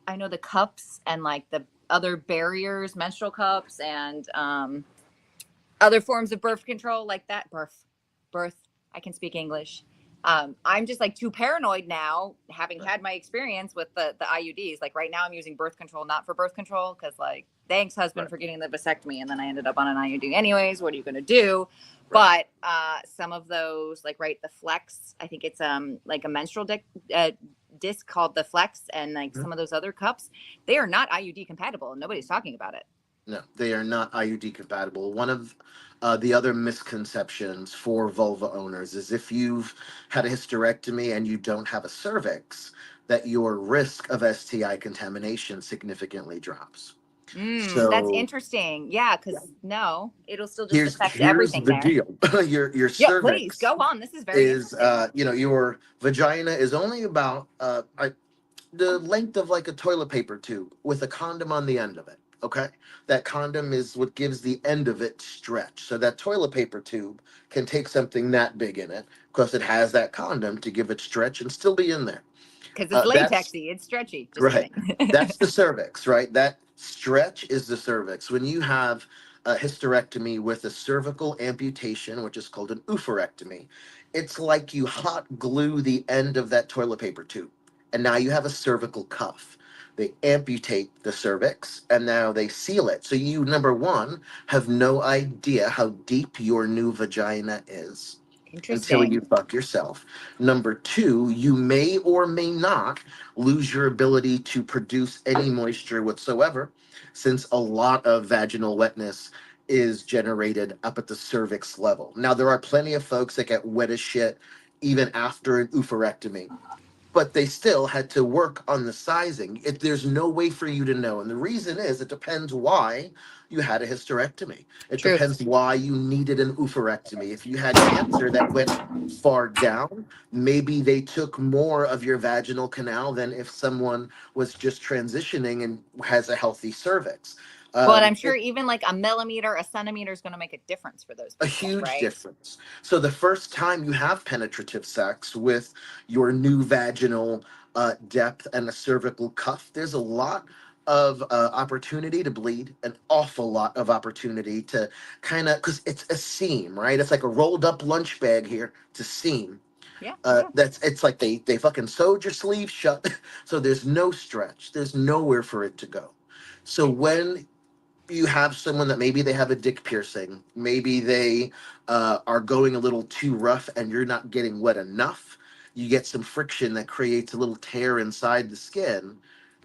[SPEAKER 2] I know the cups and like the other barriers, menstrual cups and other forms of birth control like that. Birth. I can speak English. I'm just like too paranoid now, having had my experience with the IUDs. Like right now I'm using birth control, not for birth control. Cause like, thanks husband for getting the vasectomy. And then I ended up on an IUD anyways. What are you going to do? Right. But some of those, like, right, the Flex, I think it's like a menstrual disc called the Flex, and like some of those other cups, they are not IUD compatible, and nobody's talking about it.
[SPEAKER 3] No, they are not IUD compatible. One of the other misconceptions for vulva owners is if you've had a hysterectomy and you don't have a cervix, that your risk of STI contamination significantly drops.
[SPEAKER 2] That's interesting. Yeah, because no, it'll still just affect
[SPEAKER 3] here's
[SPEAKER 2] everything
[SPEAKER 3] the
[SPEAKER 2] there.
[SPEAKER 3] Deal. your
[SPEAKER 2] Yeah,
[SPEAKER 3] cervix.
[SPEAKER 2] please go on. This is very interesting.
[SPEAKER 3] Your vagina is only about the length of like a toilet paper tube with a condom on the end of it. Okay, that condom is what gives the end of it stretch. So that toilet paper tube can take something that big in it because it has that condom to give it stretch and still be in there.
[SPEAKER 1] Because it's
[SPEAKER 3] That's
[SPEAKER 1] latexy, it's stretchy. Just
[SPEAKER 3] right.
[SPEAKER 1] kidding.
[SPEAKER 3] That's the cervix, right? That stretch is the cervix. When you have a hysterectomy with a cervical amputation, which is called an oophorectomy, it's like you hot glue the end of that toilet paper tube. And now you have a cervical cuff. They amputate the cervix and now they seal it. So you, number one, have no idea how deep your new vagina is until you
[SPEAKER 1] Interesting.
[SPEAKER 3] fuck yourself. Number two, you may or may not lose your ability to produce any moisture whatsoever, since a lot of vaginal wetness is generated up at the cervix level. Now, there are plenty of folks that get wet as shit even after an oophorectomy, but they still had to work on the sizing. There's no way for you to know. And the reason is it depends why you had a hysterectomy. It
[SPEAKER 1] Truth.
[SPEAKER 3] depends why you needed an oophorectomy. If you had cancer that went far down, maybe they took more of your vaginal canal than if someone was just transitioning and has a healthy cervix.
[SPEAKER 1] Well, and I'm sure
[SPEAKER 3] It,
[SPEAKER 1] even like a millimeter, a centimeter is going to make a difference for those
[SPEAKER 3] a
[SPEAKER 1] people,
[SPEAKER 3] huge
[SPEAKER 1] right?
[SPEAKER 3] difference. So the first time you have penetrative sex with your new vaginal depth and a cervical cuff, there's a lot of opportunity to bleed, an awful lot of opportunity to kind of, because it's a seam, right? It's like a rolled up lunch bag here. It's a seam.
[SPEAKER 1] Yeah. Yeah.
[SPEAKER 3] That's it's like they fucking sewed your sleeve shut, so there's no stretch. There's nowhere for it to go. So when you have someone that maybe they have a dick piercing, maybe they are going a little too rough and you're not getting wet enough, you get some friction that creates a little tear inside the skin,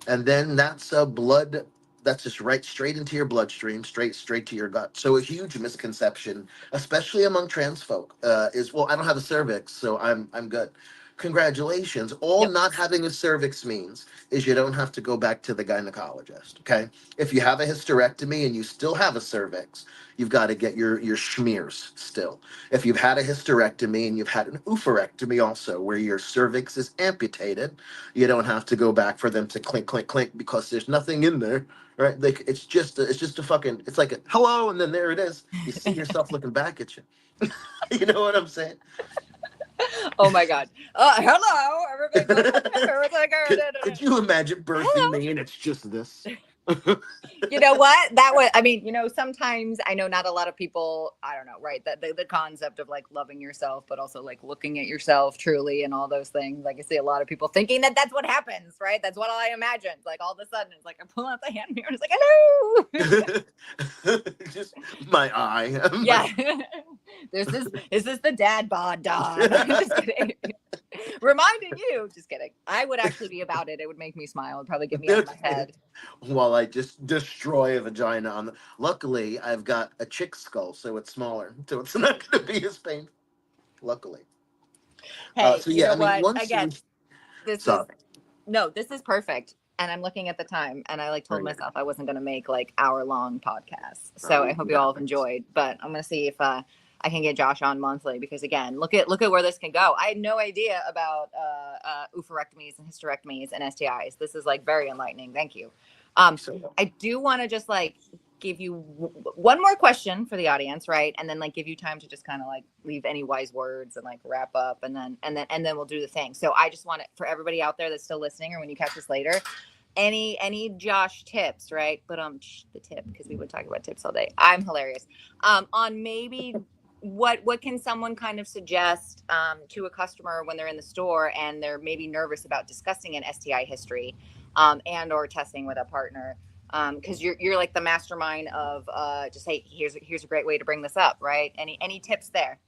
[SPEAKER 3] and then that's a blood that's just right straight into your bloodstream, straight to your gut. So a huge misconception, especially among trans folk, is, well, I don't have a cervix, so I'm good. Congratulations. All
[SPEAKER 1] Yep.
[SPEAKER 3] not having a cervix means is you don't have to go back to the gynecologist. Okay, if you have a hysterectomy and you still have a cervix, you've got to get your schmears still. If you've had a hysterectomy and you've had an oophorectomy also, where your cervix is amputated, you don't have to go back for them to clink, clink, clink because there's nothing in there, right? Like it's just a fucking, it's like a hello, and then there it is. You see yourself looking back at you. You know what I'm saying?
[SPEAKER 1] Oh my God. Hello, everybody.
[SPEAKER 3] Could you imagine birthing
[SPEAKER 1] Hello.
[SPEAKER 3] me and it's just this?
[SPEAKER 1] You know what? That was, I mean, you know, sometimes I know not a lot of people, I don't know, right? That the concept of like loving yourself, but also like looking at yourself truly and all those things. Like I see a lot of people thinking that that's what happens, right? That's what I imagined. Like all of a sudden it's like I pull out the hand mirror and it's like, hello.
[SPEAKER 3] Just my eye.
[SPEAKER 1] Yeah. Is this the dad bod Don? Just kidding. Reminding you, just kidding. I would actually be about it. It would make me smile. It'd probably get me out of my head.
[SPEAKER 3] While I just destroy a vagina on the. Luckily, I've got a chick skull, so it's smaller, so it's not going to be as painful. Luckily.
[SPEAKER 1] Hey,
[SPEAKER 3] So
[SPEAKER 1] you
[SPEAKER 3] yeah,
[SPEAKER 1] know
[SPEAKER 3] I mean,
[SPEAKER 1] what?
[SPEAKER 3] once
[SPEAKER 1] Again, this
[SPEAKER 3] sorry,
[SPEAKER 1] this is perfect. And I'm looking at the time and I like told
[SPEAKER 3] Right.
[SPEAKER 1] myself I wasn't going to make like hour-long podcasts. So I hope you all have enjoyed, but I'm going to see if I can get Josh on monthly because again, look at where this can go. I had no idea about oophorectomies and hysterectomies and STIs. This is like very enlightening. Thank you.
[SPEAKER 3] So,
[SPEAKER 1] I do want to just like give you one more question for the audience, right? And then like give you time to just kind of like leave any wise words and like wrap up and then we'll do the thing. So I just want it for everybody out there that's still listening or when you catch this later, any Josh tips, right? But the tip, because we would talk about tips all day. I'm hilarious. On maybe what can someone kind of suggest to a customer when they're in the store and they're maybe nervous about discussing an STI history and or testing with a partner, because you're like the mastermind of just hey, here's a great way to bring this up, right? Any tips there?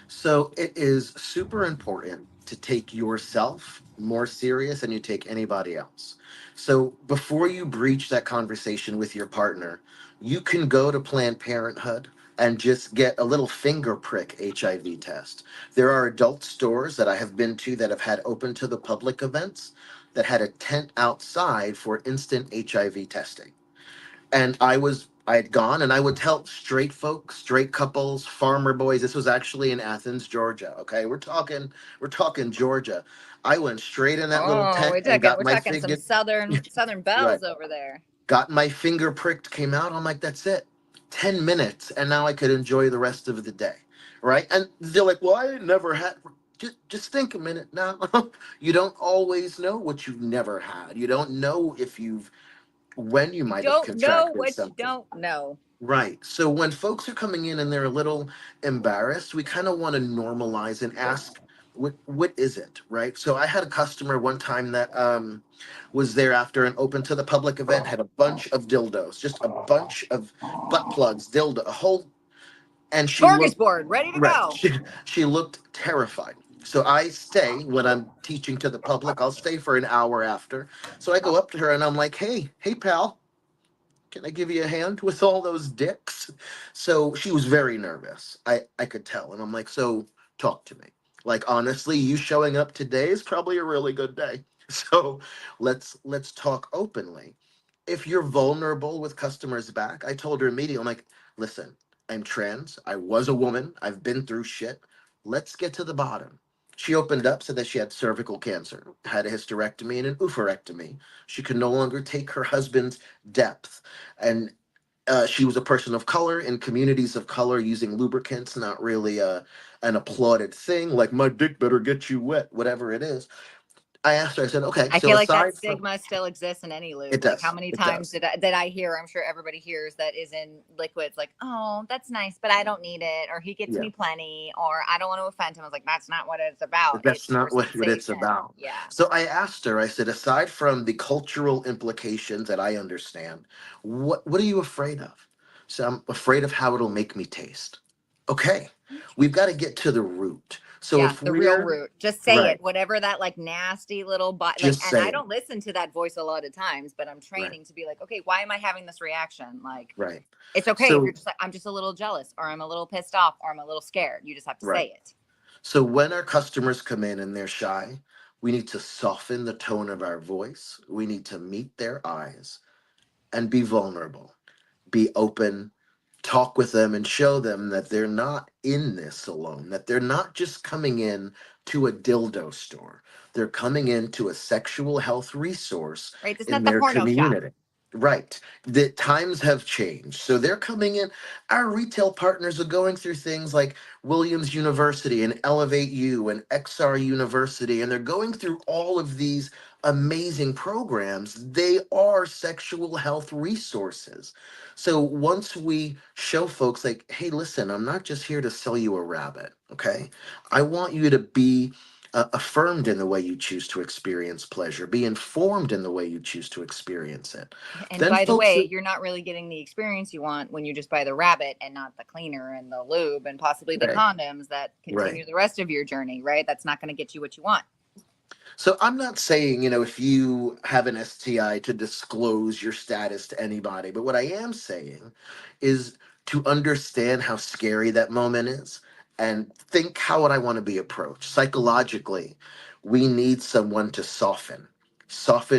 [SPEAKER 3] so it is super important to take yourself more serious than you take anybody else. So before you breach that conversation with your partner, you can go to Planned Parenthood and just get a little finger prick HIV test. There are adult stores that I have been to that have had open to the public events that had a tent outside for instant HIV testing. And I had gone and I would tell straight folks, straight couples, farmer boys. This was actually in Athens, Georgia. Okay, we're talking Georgia. I went straight in that little
[SPEAKER 1] Oh,
[SPEAKER 3] tent and got
[SPEAKER 1] we're
[SPEAKER 3] my
[SPEAKER 1] talking some
[SPEAKER 3] figure.
[SPEAKER 1] southern
[SPEAKER 3] Right.
[SPEAKER 1] belles over there.
[SPEAKER 3] got my finger pricked, came out. I'm like, that's it. 10 minutes. And now I could enjoy the rest of the day. Right. And they're like, well, I never had. Just think a minute now. You don't always know what you've never had. You don't know if when you
[SPEAKER 2] You
[SPEAKER 3] might have
[SPEAKER 2] don't know
[SPEAKER 3] contracted
[SPEAKER 2] what you
[SPEAKER 3] something.
[SPEAKER 2] don't know.
[SPEAKER 3] Right. So when folks are coming in and they're a little embarrassed, we kind of want to normalize and ask, what is it? Right. So I had a customer one time that was there after an open to the public event, had a bunch of dildos, just a bunch of butt plugs, dildo, a whole, and she looked
[SPEAKER 2] Smorgasbord, ready to
[SPEAKER 3] right.
[SPEAKER 2] go.
[SPEAKER 3] She looked terrified. So I stay when I'm teaching to the public. I'll stay for an hour after. So I go up to her and I'm like, hey, pal, can I give you a hand with all those dicks? So she was very nervous. I could tell. And I'm like, so talk to me. Like honestly, you showing up today is probably a really good day. So let's talk openly. If you're vulnerable with customers back, I told her immediately, I'm like, listen, I'm trans. I was a woman. I've been through shit. Let's get to the bottom. She opened up, said that she had cervical cancer, had a hysterectomy and an oophorectomy. She could no longer take her husband's depth. And she was a person of color in communities of color using lubricants, not really an applauded thing, like my dick better get you wet, whatever it is. I asked her, I said, okay,
[SPEAKER 2] I
[SPEAKER 3] so
[SPEAKER 2] feel like that
[SPEAKER 3] aside from
[SPEAKER 2] stigma still exists in any
[SPEAKER 3] it
[SPEAKER 2] lube. Like how
[SPEAKER 3] does,
[SPEAKER 2] many
[SPEAKER 3] it
[SPEAKER 2] times
[SPEAKER 3] does.
[SPEAKER 2] did I hear, I'm sure everybody hears that is in liquids, like, oh, that's nice, but I don't need it. Or he gets
[SPEAKER 3] Yeah.
[SPEAKER 2] me plenty, or I don't want to offend him. I was like, that's not what it's about.
[SPEAKER 3] That's
[SPEAKER 2] It's for
[SPEAKER 3] not what it's
[SPEAKER 2] sensation.
[SPEAKER 3] about.
[SPEAKER 2] Yeah.
[SPEAKER 3] So I asked her, I said, aside from the cultural implications that I understand, what are you afraid of? So I'm afraid of how it'll make me taste. Okay. We've got to get to the root. So
[SPEAKER 2] Yeah,
[SPEAKER 3] if
[SPEAKER 2] the real
[SPEAKER 3] we're
[SPEAKER 2] root. Just say
[SPEAKER 3] right,
[SPEAKER 2] it. Whatever that like nasty little like,
[SPEAKER 3] just
[SPEAKER 2] and I
[SPEAKER 3] saying,
[SPEAKER 2] don't listen to that voice a lot of times, but I'm
[SPEAKER 3] right,
[SPEAKER 2] training to be like, okay, why am I having this reaction? Like,
[SPEAKER 3] right.
[SPEAKER 2] it's okay if you're
[SPEAKER 3] So
[SPEAKER 2] just like, I'm just a little jealous, or I'm a little pissed off, or I'm a little scared. You just have to
[SPEAKER 3] right.
[SPEAKER 2] say it.
[SPEAKER 3] So when our customers come in and they're shy, we need to soften the tone of our voice. We need to meet their eyes and be vulnerable, be open, talk with them and show them that they're not in this alone, that they're not just coming in to a dildo store. They're coming into a sexual health resource
[SPEAKER 2] Right? It's
[SPEAKER 3] in
[SPEAKER 2] not the
[SPEAKER 3] their
[SPEAKER 2] porno shop.
[SPEAKER 3] community. Right. The times have changed. So they're coming in. Our retail partners are going through things like Williams University and Elevate U and XR University, and they're going through all of these amazing programs. They are sexual health resources. So once we show folks like, hey, listen, I'm not just here to sell you a rabbit, okay? I want you to be affirmed in the way you choose to experience pleasure, be informed in the way you choose to experience it.
[SPEAKER 2] And
[SPEAKER 3] Then
[SPEAKER 2] by the
[SPEAKER 3] folks,
[SPEAKER 2] way, you're not really getting the experience you want when you just buy the rabbit and not the cleaner and the lube and possibly the
[SPEAKER 3] right,
[SPEAKER 2] condoms that
[SPEAKER 3] right.
[SPEAKER 2] continue the rest of your journey, right? That's not going to get you what you want.
[SPEAKER 3] So I'm not saying, if you have an STI to disclose your status to anybody, but what I am saying is to understand how scary that moment is and think, how would I want to be approached? Psychologically, we need someone to soften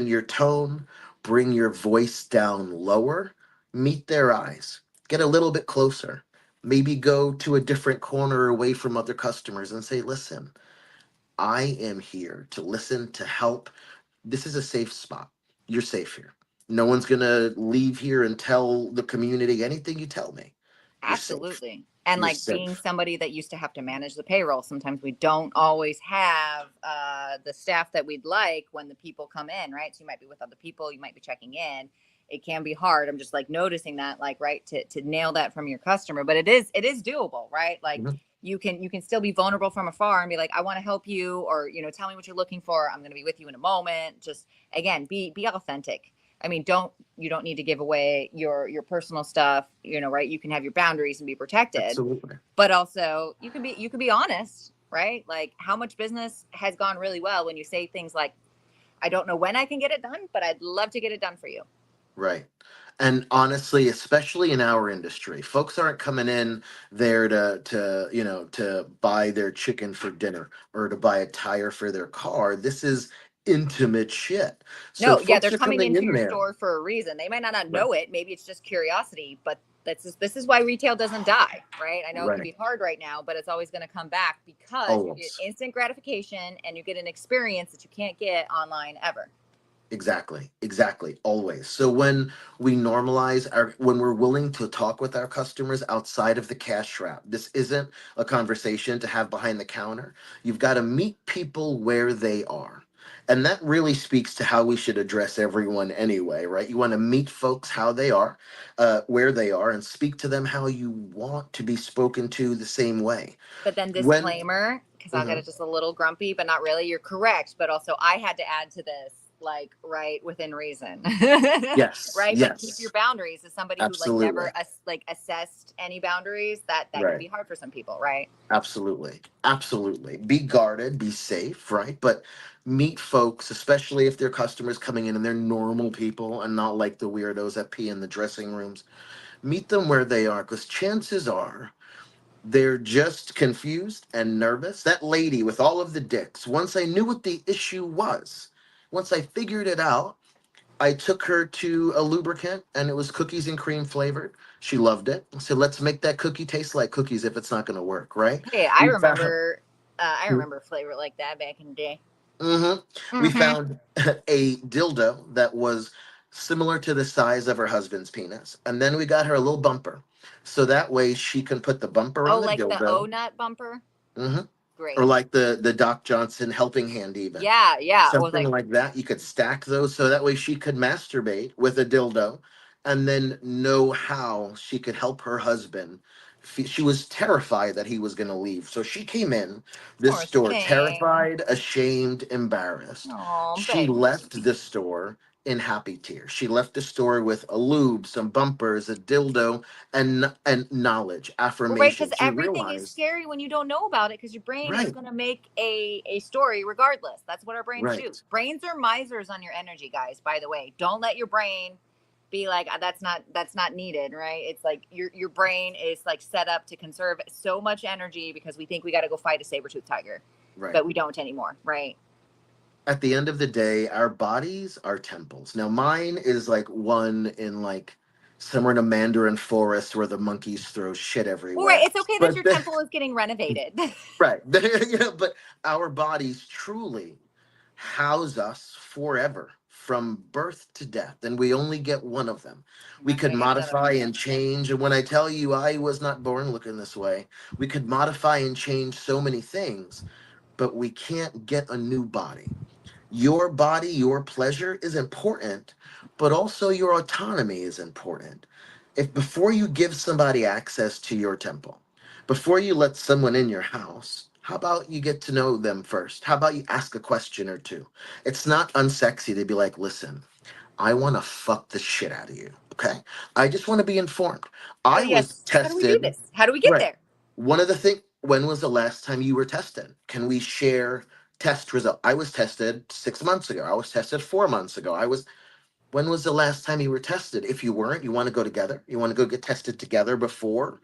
[SPEAKER 3] your tone, bring your voice down lower, meet their eyes, get a little bit closer, maybe go to a different corner away from other customers and say, listen, I am here to listen, to help. This is a safe spot. You're safe here. No one's going to leave here and tell the community anything you tell me. You're safe.
[SPEAKER 2] Absolutely. And
[SPEAKER 3] You're
[SPEAKER 2] like being
[SPEAKER 3] safe.
[SPEAKER 2] somebody that used to have to manage the payroll, sometimes we don't always have the staff that we'd like when the people come in, right? So you might be with other people, you might be checking in. It can be hard. I'm just like noticing that, like, right, to nail that from your customer, but it is doable, right? Like
[SPEAKER 3] Mhm.
[SPEAKER 2] you can still be vulnerable from afar and be like, I want to help you, or tell me what you're looking for. I'm going to be with you in a moment. Just again, be authentic. I mean, you don't need to give away your personal stuff, right? You can have your boundaries and be protected,
[SPEAKER 3] Absolutely.
[SPEAKER 2] but also you can be honest, right? Like how much business has gone really well when you say things like, I don't know when I can get it done, but I'd love to get it done for you.
[SPEAKER 3] Right. And honestly, especially in our industry, folks aren't coming in there to buy their chicken for dinner or to buy a tire for their car. This is intimate shit. So
[SPEAKER 2] No, yeah,
[SPEAKER 3] folks
[SPEAKER 2] they're
[SPEAKER 3] are
[SPEAKER 2] coming
[SPEAKER 3] coming
[SPEAKER 2] into
[SPEAKER 3] in
[SPEAKER 2] your
[SPEAKER 3] there.
[SPEAKER 2] store for a reason. They might not
[SPEAKER 3] Right.
[SPEAKER 2] know it. Maybe it's just curiosity, but this is why retail doesn't die, right? I know it can
[SPEAKER 3] Right.
[SPEAKER 2] be hard right now, but it's always going to come back because you get
[SPEAKER 3] Always.
[SPEAKER 2] instant gratification and you get an experience that you can't get online ever.
[SPEAKER 3] Exactly, always. So when we normalize when we're willing to talk with our customers outside of the cash wrap, this isn't a conversation to have behind the counter. You've got to meet people where they are. And that really speaks to how we should address everyone anyway, right? You want to meet folks how they are, where they are, and speak to them how you want to be spoken to the same way.
[SPEAKER 1] But then
[SPEAKER 3] When,
[SPEAKER 1] disclaimer, because I'll get
[SPEAKER 3] Mhm.
[SPEAKER 1] it just a little grumpy, but not really. You're correct. But also, I had to add to this, like, right within reason,
[SPEAKER 3] Yes,
[SPEAKER 1] right? But keep your
[SPEAKER 3] yes,
[SPEAKER 1] boundaries. As somebody who like
[SPEAKER 3] absolutely.
[SPEAKER 1] never like assessed any boundaries, that can
[SPEAKER 3] Right.
[SPEAKER 1] be hard for some people, right?
[SPEAKER 3] Absolutely. Absolutely. Be guarded, be safe, right? But meet folks, especially if they're customers coming in and they're normal people and not like the weirdos that pee in the dressing rooms. Meet them where they are because chances are they're just confused and nervous. That lady with all of the dicks, once I knew what the issue was, once I figured it out, I took her to a lubricant and it was cookies and cream flavored. She loved it. I said, let's make that cookie taste like cookies if it's not going to work, right?
[SPEAKER 1] Hey,
[SPEAKER 3] We found,
[SPEAKER 1] I remember flavor like that back in the day.
[SPEAKER 3] Mhm. We
[SPEAKER 1] Mm-hmm.
[SPEAKER 3] found a dildo that was similar to the size of her husband's penis. And then we got her a little bumper. So that way she can put the bumper
[SPEAKER 1] Oh,
[SPEAKER 3] on the
[SPEAKER 1] like the O
[SPEAKER 3] dildo.
[SPEAKER 1] nut bumper.
[SPEAKER 3] hmm Or
[SPEAKER 1] Great.
[SPEAKER 3] like the Doc Johnson helping hand, even
[SPEAKER 1] Yeah, yeah. I was
[SPEAKER 3] something
[SPEAKER 1] like,
[SPEAKER 3] like that. You could stack those so that way she could masturbate with a dildo and then know how she could help her husband. She was terrified that he was going to leave. So she came in this
[SPEAKER 1] poor
[SPEAKER 3] store
[SPEAKER 1] thing.
[SPEAKER 3] terrified, ashamed, embarrassed.
[SPEAKER 1] Oh,
[SPEAKER 3] She
[SPEAKER 1] baby.
[SPEAKER 3] left the store in happy tears. She left the store with a lube, some bumpers, a dildo, and knowledge,
[SPEAKER 1] Well, right, because
[SPEAKER 3] affirmation. She
[SPEAKER 1] everything is
[SPEAKER 3] realized,
[SPEAKER 1] scary when you don't know about it, because your brain is
[SPEAKER 3] right,
[SPEAKER 1] going to make a story regardless. That's what our brains do.
[SPEAKER 3] right,
[SPEAKER 1] Brains are misers on your energy, guys. By the way, don't let your brain be like, "Ah, that's not needed," right? It's like your brain is like set up to conserve so much energy because we think we got to go fight a saber tooth tiger,
[SPEAKER 3] right.
[SPEAKER 1] but we don't anymore, right?
[SPEAKER 3] At the end of the day, our bodies are temples. Now, mine is like one in like somewhere in a mandarin forest where the monkeys throw shit
[SPEAKER 1] Well, right.
[SPEAKER 3] everywhere.
[SPEAKER 1] It's okay that
[SPEAKER 3] But
[SPEAKER 1] your temple is getting renovated.
[SPEAKER 3] right, but our bodies truly house us forever from birth to death, and we only get one of them.
[SPEAKER 1] I'm
[SPEAKER 3] We
[SPEAKER 1] not
[SPEAKER 3] could
[SPEAKER 1] going to get that over
[SPEAKER 3] modify
[SPEAKER 1] you.
[SPEAKER 3] and change, and when I tell you I was not born looking this way, we could modify and change so many things, but we can't get a new body. Your body, your pleasure is important, but also your autonomy is important. If before you give somebody access to your temple, before you let someone in your house, how about you get to know them first? How about you ask a question or two? It's not unsexy to be like, listen, I want to fuck the shit out of you. Okay. I just want to be informed.
[SPEAKER 1] Oh,
[SPEAKER 3] I was
[SPEAKER 1] yes. How do we do
[SPEAKER 3] tested.
[SPEAKER 1] this? How do we get
[SPEAKER 3] Right.
[SPEAKER 1] there?
[SPEAKER 3] One of the things, when was the last time you were tested? Can we share test result? I was tested 6 months ago. I was tested 4 months ago. When was the last time you were tested? If you weren't, you want to go together? You want to go get tested together before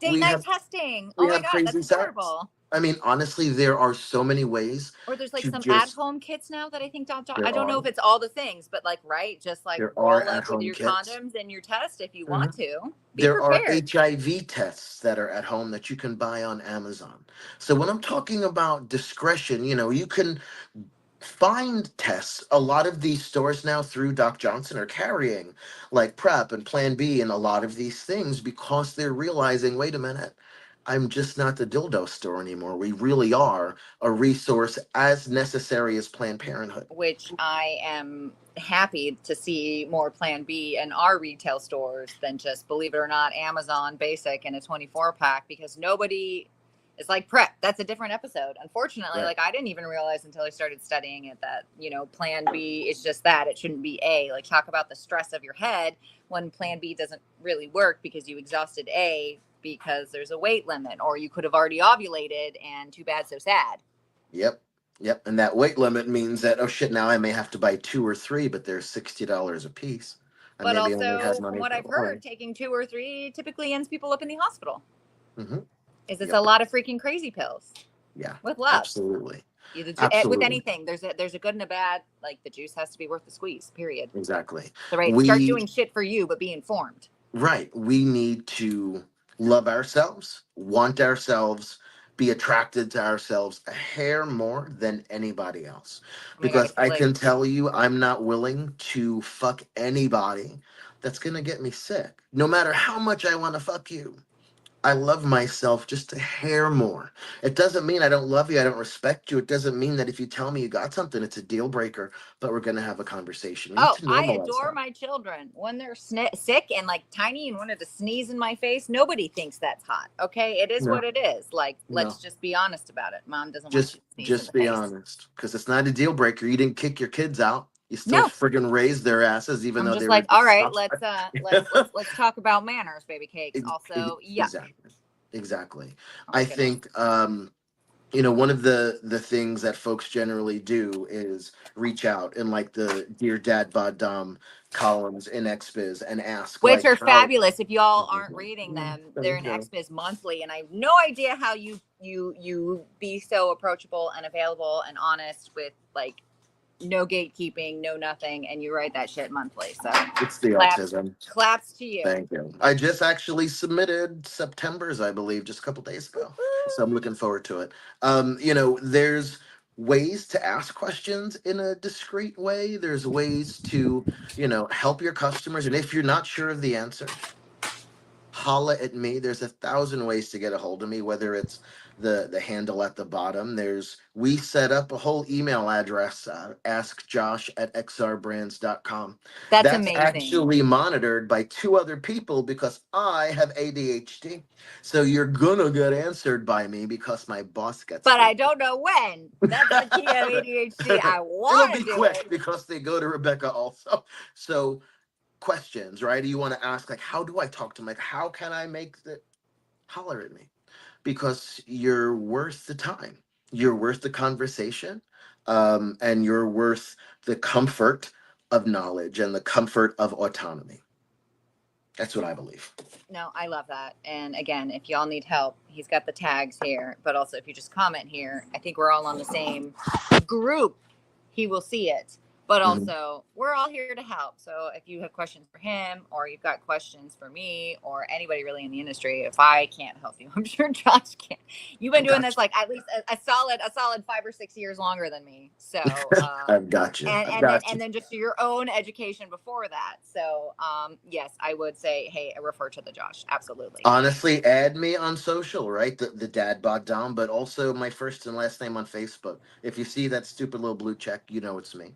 [SPEAKER 1] Date
[SPEAKER 3] we
[SPEAKER 1] night
[SPEAKER 3] have
[SPEAKER 1] testing.
[SPEAKER 3] we
[SPEAKER 1] Oh my
[SPEAKER 3] have
[SPEAKER 1] God, that's
[SPEAKER 3] crazy sex?
[SPEAKER 1] adorable.
[SPEAKER 3] I mean, honestly, there are so many ways
[SPEAKER 1] Or there's like
[SPEAKER 3] to
[SPEAKER 1] some
[SPEAKER 3] just
[SPEAKER 1] at-home kits now that I think I
[SPEAKER 3] there
[SPEAKER 1] don't know
[SPEAKER 3] are
[SPEAKER 1] if it's all the things, but like right, just like
[SPEAKER 3] there are
[SPEAKER 1] roll
[SPEAKER 3] at
[SPEAKER 1] up with
[SPEAKER 3] home
[SPEAKER 1] your
[SPEAKER 3] kits.
[SPEAKER 1] condoms and your test if you want
[SPEAKER 3] Mhm.
[SPEAKER 1] to. Be
[SPEAKER 3] There are
[SPEAKER 1] prepared.
[SPEAKER 3] HIV tests that are at home that you can buy on Amazon. So when I'm talking about discretion, you can find tests. A lot of these stores now through Doc Johnson are carrying like PrEP and Plan B and a lot of these things because they're realizing, wait a minute, I'm just not the dildo store anymore. We really are a resource as necessary as Planned Parenthood.
[SPEAKER 1] Which I am happy to see more Plan B in our retail stores than just, believe it or not, Amazon Basic in a 24 pack, because nobody is like prep. That's a different episode. Unfortunately,
[SPEAKER 3] Right.
[SPEAKER 1] like I didn't even realize until I started studying it that, Plan B is just that. It shouldn't be A. Like, talk about the stress of your head when Plan B doesn't really work because you exhausted A because there's a weight limit, or you could have already ovulated and too bad, so sad.
[SPEAKER 3] Yep. Yep. And that weight limit means that, oh shit, now I may have to buy two or three, but they're $60 a piece. I
[SPEAKER 1] But
[SPEAKER 3] maybe only had
[SPEAKER 1] also, from
[SPEAKER 3] money
[SPEAKER 1] what
[SPEAKER 3] for
[SPEAKER 1] I've
[SPEAKER 3] one.
[SPEAKER 1] heard, taking two or three typically ends people up in the hospital.
[SPEAKER 3] hmm
[SPEAKER 1] Is it's a
[SPEAKER 3] Yep.
[SPEAKER 1] lot of freaking crazy pills
[SPEAKER 3] Yeah.
[SPEAKER 1] with love.
[SPEAKER 3] Absolutely.
[SPEAKER 1] With
[SPEAKER 3] Absolutely.
[SPEAKER 1] anything, there's a good and a bad. Like, the juice has to be worth the squeeze. Period.
[SPEAKER 3] Exactly.
[SPEAKER 1] So right, start
[SPEAKER 3] We
[SPEAKER 1] doing shit for you, but be informed.
[SPEAKER 3] Right. We need to love ourselves, want ourselves, be attracted to ourselves a hair more than anybody else.
[SPEAKER 2] Oh my God, I
[SPEAKER 3] Because
[SPEAKER 2] feel
[SPEAKER 3] I
[SPEAKER 2] like
[SPEAKER 3] can tell you, I'm not willing to fuck anybody that's going to get me sick. No matter how much I want to fuck you, I love myself just a hair more. It doesn't mean I don't love you, I don't respect you. It doesn't mean that if you tell me you got something, it's a deal breaker, but we're going to have a conversation. We need
[SPEAKER 2] oh,
[SPEAKER 3] to
[SPEAKER 2] I
[SPEAKER 3] normalize
[SPEAKER 2] adore
[SPEAKER 3] that.
[SPEAKER 2] my children when they're sick and like tiny and wanted to sneeze in my face. Nobody thinks that's hot. Okay. It is
[SPEAKER 3] No,
[SPEAKER 2] what it is. Like, let's
[SPEAKER 3] no.
[SPEAKER 2] just be honest about it. Mom doesn't want
[SPEAKER 3] Just
[SPEAKER 2] you to sneeze in
[SPEAKER 3] just
[SPEAKER 2] the
[SPEAKER 3] be
[SPEAKER 2] face.
[SPEAKER 3] honest, because it's not a deal breaker. You didn't kick your kids out. You still
[SPEAKER 2] No,
[SPEAKER 3] friggin' raised their asses, even
[SPEAKER 2] I'm
[SPEAKER 3] though
[SPEAKER 2] just
[SPEAKER 3] they were
[SPEAKER 2] like, all right,
[SPEAKER 3] disgusting.
[SPEAKER 2] let's talk about manners, baby cakes. Also, yuck.
[SPEAKER 3] Exactly, exactly.
[SPEAKER 2] Oh
[SPEAKER 3] I
[SPEAKER 2] my goodness.
[SPEAKER 3] think one of the things that folks generally do is reach out in like the Dear Dad Bod Dom columns in XBiz and ask
[SPEAKER 2] Which
[SPEAKER 3] like
[SPEAKER 2] are
[SPEAKER 3] how.
[SPEAKER 2] fabulous. If y'all aren't reading them, they're in
[SPEAKER 3] No.
[SPEAKER 2] XBiz monthly, and I have no idea how you be so approachable and available and honest with like no gatekeeping, no nothing, and you write that shit monthly. So
[SPEAKER 3] It's the
[SPEAKER 2] claps,
[SPEAKER 3] autism.
[SPEAKER 2] claps to you.
[SPEAKER 3] Thank you. I just actually submitted September's, I believe, just a couple days ago. So I'm looking forward to it. There's ways to ask questions in a discreet way. There's ways to, help your customers. And if you're not sure of the answer, holla at me. There's 1,000 ways to get a hold of me, whether it's the handle at the bottom. We set up a whole email address, askjosh@xrbrands.com.
[SPEAKER 2] That's
[SPEAKER 3] That's
[SPEAKER 2] amazing.
[SPEAKER 3] actually monitored by two other people because I have ADHD. So you're gonna get answered by me because my boss gets
[SPEAKER 2] But
[SPEAKER 3] to
[SPEAKER 2] I
[SPEAKER 3] it.
[SPEAKER 2] don't know when. That's the key of ADHD. I
[SPEAKER 3] It'll
[SPEAKER 2] want
[SPEAKER 3] be
[SPEAKER 2] to do
[SPEAKER 3] quick
[SPEAKER 2] it.
[SPEAKER 3] because they go to Rebecca also. So questions, right? You want to ask like, how do I talk to them? Like, how can I make the holler at me? Because you're worth the time. You're worth the conversation, and you're worth the comfort of knowledge and the comfort of autonomy. That's what I believe.
[SPEAKER 2] No, I love that. And again, if y'all need help, he's got the tags here. But also, if you just comment here, I think we're all on the same group. He will see it. But
[SPEAKER 3] Mhm.
[SPEAKER 2] also, we're all here to help. So if you have questions for him, or you've got questions for me, or anybody really in the industry, if I can't help you, I'm sure Josh can. You've been
[SPEAKER 3] I've
[SPEAKER 2] doing
[SPEAKER 3] got
[SPEAKER 2] this like at least a solid 5 or 6 years longer than me. So
[SPEAKER 3] you. I've got you.
[SPEAKER 2] and
[SPEAKER 3] I've
[SPEAKER 2] and then
[SPEAKER 3] got you.
[SPEAKER 2] and then just your own education before that. So yes, I would say, hey, refer to the Josh. Absolutely.
[SPEAKER 3] Honestly, add me on social, right? The dad bod dom, but also my first and last name on Facebook. If you see that stupid little blue check, you know it's me.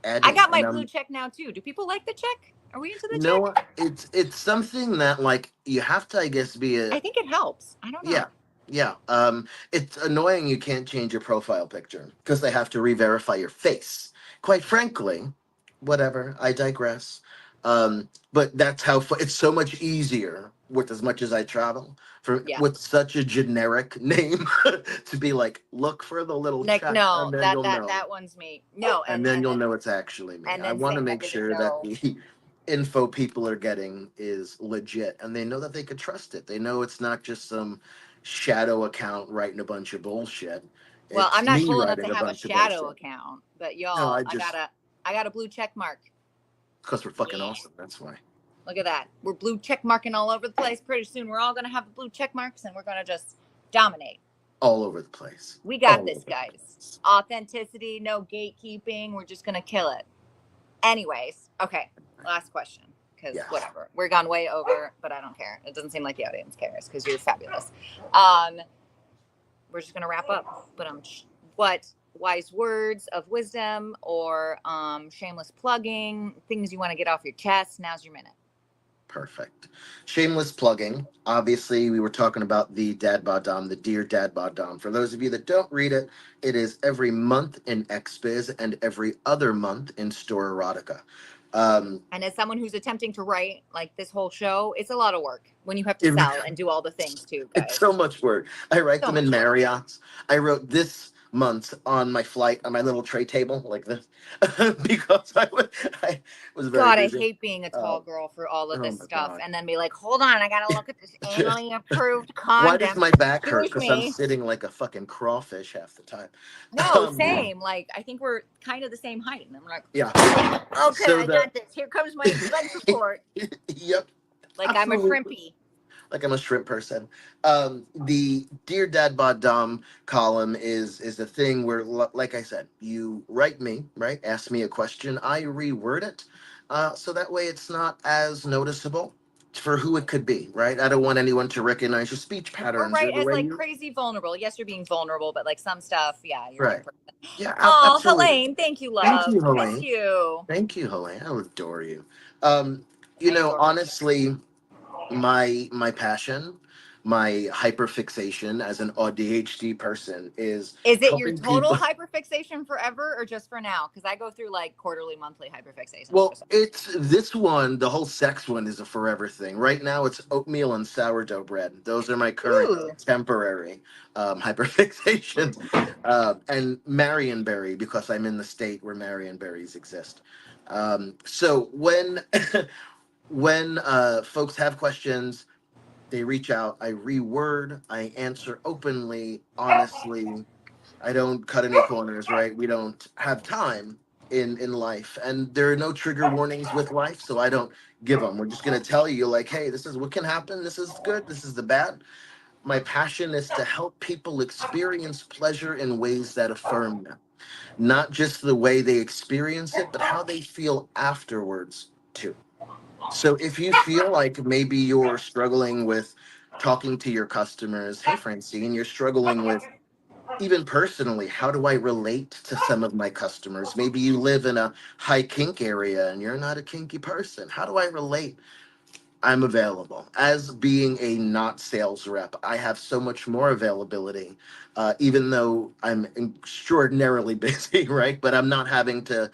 [SPEAKER 3] Add
[SPEAKER 2] I
[SPEAKER 3] me,
[SPEAKER 2] got my
[SPEAKER 3] and
[SPEAKER 2] blue check now too. Do people like the check? Are we into the
[SPEAKER 3] no,
[SPEAKER 2] check?
[SPEAKER 3] it's something that like you have to, I guess, be a
[SPEAKER 2] I think it helps. I don't
[SPEAKER 3] yeah.
[SPEAKER 2] know.
[SPEAKER 3] Yeah. It's annoying you can't change your profile picture because they have to re-verify your face. Quite frankly, whatever. I digress. But that's how it's so much easier with as much as I travel for
[SPEAKER 2] Yeah.
[SPEAKER 3] with such a generic name to be like, look for the little
[SPEAKER 2] Like
[SPEAKER 3] check,
[SPEAKER 2] no,
[SPEAKER 3] and then
[SPEAKER 2] that
[SPEAKER 3] you'll
[SPEAKER 2] that
[SPEAKER 3] know,
[SPEAKER 2] that one's me. No,
[SPEAKER 3] and then you'll know it's actually me.
[SPEAKER 2] and
[SPEAKER 3] I
[SPEAKER 2] then
[SPEAKER 3] want to
[SPEAKER 2] saying I
[SPEAKER 3] make
[SPEAKER 2] didn't
[SPEAKER 3] sure that
[SPEAKER 2] know.
[SPEAKER 3] the info people are getting is legit, and they know that they could trust it. They know it's not just some shadow account writing a bunch of bullshit.
[SPEAKER 2] Well, I'm
[SPEAKER 3] It's
[SPEAKER 2] not
[SPEAKER 3] me
[SPEAKER 2] cool enough to
[SPEAKER 3] writing a
[SPEAKER 2] have a
[SPEAKER 3] bunch of
[SPEAKER 2] shadow
[SPEAKER 3] bullshit.
[SPEAKER 2] account, but
[SPEAKER 3] No,
[SPEAKER 2] y'all, I got a blue check mark.
[SPEAKER 3] because we're fucking
[SPEAKER 2] Yeah.
[SPEAKER 3] awesome. That's why.
[SPEAKER 2] Look at that. We're blue check marking all over the place. Pretty soon we're all gonna have the blue check marks and we're gonna just dominate.
[SPEAKER 3] All over the place.
[SPEAKER 2] We got
[SPEAKER 3] All
[SPEAKER 2] this,
[SPEAKER 3] over the
[SPEAKER 2] guys.
[SPEAKER 3] place.
[SPEAKER 2] Authenticity, no gatekeeping. We're just gonna kill it. Anyways, okay. Last question, because
[SPEAKER 3] Yes.
[SPEAKER 2] whatever. We're gone way over, but I don't care. It doesn't seem like the audience cares because you're fabulous. We're just gonna wrap up. But what wise words of wisdom or shameless plugging, things you want to get off your chest? Now's your minute.
[SPEAKER 3] Perfect. Shameless plugging. Obviously, we were talking about the Dad Bod Dom, the Dear Dad Bod Dom. For those of you that don't read it, it is every month in XBiz and every other month in Store Erotica.
[SPEAKER 2] And as someone who's attempting to write like this whole show, it's a lot of work when you have to
[SPEAKER 3] it,
[SPEAKER 2] sell and do all the things too,
[SPEAKER 3] it's
[SPEAKER 2] guys.
[SPEAKER 3] so much work. I write
[SPEAKER 2] So
[SPEAKER 3] them in
[SPEAKER 2] much work.
[SPEAKER 3] Marriott's. I wrote this month on my flight on my little tray table like this because I was very
[SPEAKER 2] God, I
[SPEAKER 3] busy.
[SPEAKER 2] hate being a tall
[SPEAKER 3] Uh,
[SPEAKER 2] girl for all of
[SPEAKER 3] oh
[SPEAKER 2] this
[SPEAKER 3] my
[SPEAKER 2] stuff
[SPEAKER 3] God.
[SPEAKER 2] and then be like, hold on, I gotta look at this
[SPEAKER 3] Just,
[SPEAKER 2] anally approved
[SPEAKER 3] why does
[SPEAKER 2] condom.
[SPEAKER 3] my back hurt?
[SPEAKER 2] Excuse
[SPEAKER 3] Because I'm
[SPEAKER 2] me.
[SPEAKER 3] sitting like a fucking crawfish half the time.
[SPEAKER 2] No, same. Like I think we're kind of the same height. And I'm like,
[SPEAKER 3] Yeah.
[SPEAKER 2] okay,
[SPEAKER 3] So
[SPEAKER 2] I got this. Here comes my leg support.
[SPEAKER 3] Yep.
[SPEAKER 2] Like I'm a
[SPEAKER 3] Absolutely.
[SPEAKER 2] shrimpy.
[SPEAKER 3] like I'm a shrimp person. The Dear Dad Bod Dom column is the thing where, like I said, you write me, right? Ask me a question, I reword it, so that way it's not as noticeable for who it could be, right? I don't want anyone to recognize your speech
[SPEAKER 1] Or
[SPEAKER 3] patterns or
[SPEAKER 1] right
[SPEAKER 3] the
[SPEAKER 1] as
[SPEAKER 3] way
[SPEAKER 1] like
[SPEAKER 3] you.
[SPEAKER 1] crazy vulnerable. Yes, you're being vulnerable, but like some stuff, yeah, you're in
[SPEAKER 3] Right.
[SPEAKER 1] person.
[SPEAKER 3] Yeah,
[SPEAKER 1] Oh,
[SPEAKER 3] absolutely.
[SPEAKER 1] Helene, thank you,
[SPEAKER 3] Thank
[SPEAKER 1] love.
[SPEAKER 3] you,
[SPEAKER 1] Miss
[SPEAKER 3] Helene.
[SPEAKER 1] you.
[SPEAKER 3] Thank you, Helene. I adore you. Um,
[SPEAKER 1] I adore you.
[SPEAKER 3] honestly, my passion, my hyperfixation as an ADHD person is
[SPEAKER 1] Is it your
[SPEAKER 3] helping
[SPEAKER 1] total
[SPEAKER 3] people.
[SPEAKER 1] hyperfixation forever or just for now? Because I go through like quarterly, monthly hyperfixations.
[SPEAKER 3] Well, it's this one, the whole sex one is a forever thing. Right now, it's oatmeal and sourdough bread. Those are my current
[SPEAKER 1] Ooh.
[SPEAKER 3] temporary hyperfixations. And Marionberry, because I'm in the state where Marionberries exist. So when folks have questions, they reach out, I reword, I answer openly, honestly. I don't cut any corners, right? We don't have time in life, and there are no trigger warnings with life, so I don't give them. We're just going to tell you like, hey, this is what can happen, this is good, this is the bad. My passion is to help people experience pleasure in ways that affirm them, not just the way they experience it, but how they feel afterwards too. So if you feel like maybe you're struggling with talking to your customers, hey Francine, you're struggling with even personally, how do I relate to some of my customers? Maybe you live in a high kink area and you're not a kinky person. How do I relate? I'm available. As being a not sales rep, I have so much more availability, even though I'm extraordinarily busy, right? But I'm not having to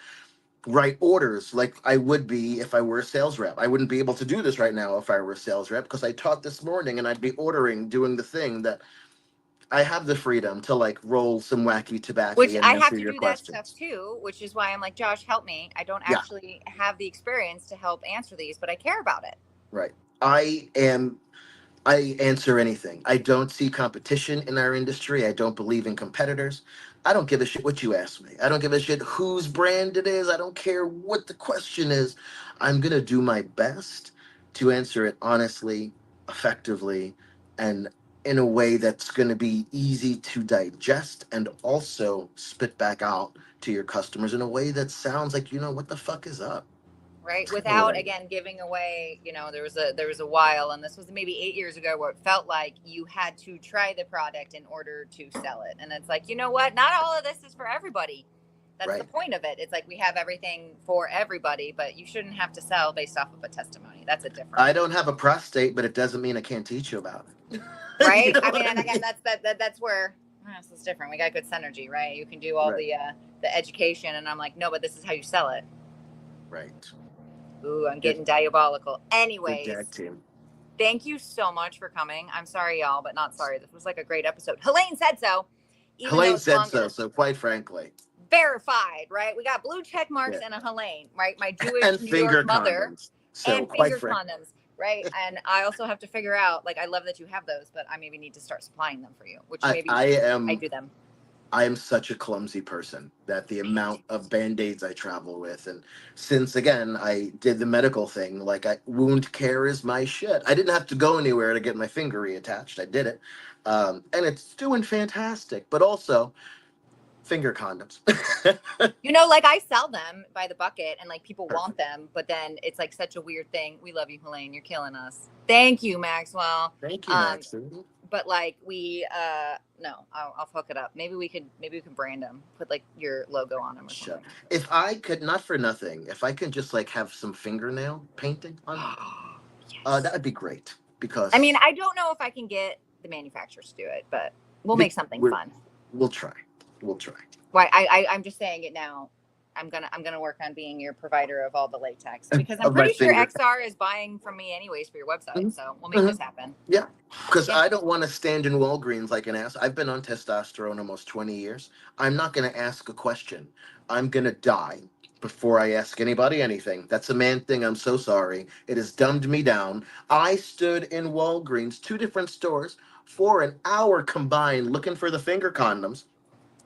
[SPEAKER 3] write orders like I would be if I were a sales rep. I wouldn't be able to do this right now if I were a sales rep because I taught this morning and I'd be ordering, doing the thing that I have the freedom to like roll some wacky tobacco
[SPEAKER 1] Which
[SPEAKER 3] and
[SPEAKER 1] I have
[SPEAKER 3] answer
[SPEAKER 1] to
[SPEAKER 3] your
[SPEAKER 1] do that stuff
[SPEAKER 3] questions.
[SPEAKER 1] too, which is why I'm like, Josh, help me. I don't
[SPEAKER 3] Yeah,
[SPEAKER 1] actually have the experience to help answer these, but I care about it.
[SPEAKER 3] right. I am I answer anything. I don't see competition in our industry. I don't believe in competitors. I don't give a shit what you ask me. I don't give a shit whose brand it is. I don't care what the question is. I'm going to do my best to answer it honestly, effectively, and in a way that's going to be easy to digest and also spit back out to your customers in a way that sounds like, what the fuck is up?
[SPEAKER 1] Right, without
[SPEAKER 3] Right.
[SPEAKER 1] again giving away, there was a while, and this was maybe 8 years ago, where it felt like you had to try the product in order to sell it, and it's like, you know what, not all of this is for everybody. That's the
[SPEAKER 3] Right.
[SPEAKER 1] point of it. It's like we have everything for everybody, but you shouldn't have to sell based off of a testimony. That's a different.
[SPEAKER 3] I don't have a prostate, but it doesn't mean I can't teach you about it. You
[SPEAKER 1] Right,
[SPEAKER 3] know
[SPEAKER 1] I
[SPEAKER 3] what
[SPEAKER 1] mean,
[SPEAKER 3] I
[SPEAKER 1] and again,
[SPEAKER 3] mean?
[SPEAKER 1] that's where this is different. We got good synergy, right? You can do all
[SPEAKER 3] Right,
[SPEAKER 1] the education, and I'm like, no, but this is how you sell it.
[SPEAKER 3] right.
[SPEAKER 1] Ooh, I'm
[SPEAKER 3] Good,
[SPEAKER 1] getting diabolical.
[SPEAKER 3] good tag
[SPEAKER 1] Anyways,
[SPEAKER 3] team.
[SPEAKER 1] thank you so much for coming. I'm sorry, y'all, but not sorry. This was like a great episode. Helene said so, even though
[SPEAKER 3] Helene
[SPEAKER 1] it's
[SPEAKER 3] said
[SPEAKER 1] longer
[SPEAKER 3] so,
[SPEAKER 1] than
[SPEAKER 3] so quite frankly.
[SPEAKER 1] verified, right? We got blue check marks
[SPEAKER 3] Yeah.
[SPEAKER 1] and a Helene, right? My Jewish
[SPEAKER 3] And
[SPEAKER 1] New York
[SPEAKER 3] finger
[SPEAKER 1] mother,
[SPEAKER 3] condoms. So
[SPEAKER 1] and
[SPEAKER 3] quite
[SPEAKER 1] finger
[SPEAKER 3] frank.
[SPEAKER 1] condoms, right? And I also have to figure out, like, I love that you have those, but I maybe need to start supplying them for you, which
[SPEAKER 3] I,
[SPEAKER 1] maybe
[SPEAKER 3] I
[SPEAKER 1] I
[SPEAKER 3] am
[SPEAKER 1] do them.
[SPEAKER 3] I am such a clumsy person that the amount of band-aids I travel with, and since again I did the medical thing, like wound care is my shit. I didn't have to go anywhere to get my finger reattached. I did it. And it's doing fantastic. But also finger condoms.
[SPEAKER 1] Like I sell them by the bucket and like people want
[SPEAKER 3] Perfect.
[SPEAKER 1] them, but then it's like such a weird thing. We love you, Helene. You're killing us. Thank you, Maxwell.
[SPEAKER 3] Thank you,
[SPEAKER 1] Um,
[SPEAKER 3] Max.
[SPEAKER 1] but like we no, I'll hook it up. Maybe we can brand them, put like your logo on them or
[SPEAKER 3] Sure.
[SPEAKER 1] something.
[SPEAKER 3] If I could, not for nothing, if I could just like have some fingernail painting on them,
[SPEAKER 1] Yes.
[SPEAKER 3] that'd be great
[SPEAKER 1] I mean,
[SPEAKER 3] because
[SPEAKER 1] I don't know if I can get the manufacturers to do it, but we'll
[SPEAKER 3] we,
[SPEAKER 1] make something
[SPEAKER 3] we're,
[SPEAKER 1] fun.
[SPEAKER 3] we'll try. We'll try.
[SPEAKER 1] Why I'm just saying it now. I'm gonna work on being your provider of all the latex, because I'm
[SPEAKER 3] Of my
[SPEAKER 1] pretty sure
[SPEAKER 3] finger.
[SPEAKER 1] XR is buying from me anyways for your website.
[SPEAKER 3] Mhm,
[SPEAKER 1] So we'll make
[SPEAKER 3] mhm.
[SPEAKER 1] this happen.
[SPEAKER 3] Yeah, because
[SPEAKER 1] Yeah.
[SPEAKER 3] I don't want to stand in Walgreens like an ass. I've been on testosterone almost 20 years. I'm not going to ask a question. I'm going to die before I ask anybody anything. That's a man thing. I'm so sorry. It has dumbed me down. I stood in Walgreens, two different stores, for an hour combined looking for the finger condoms.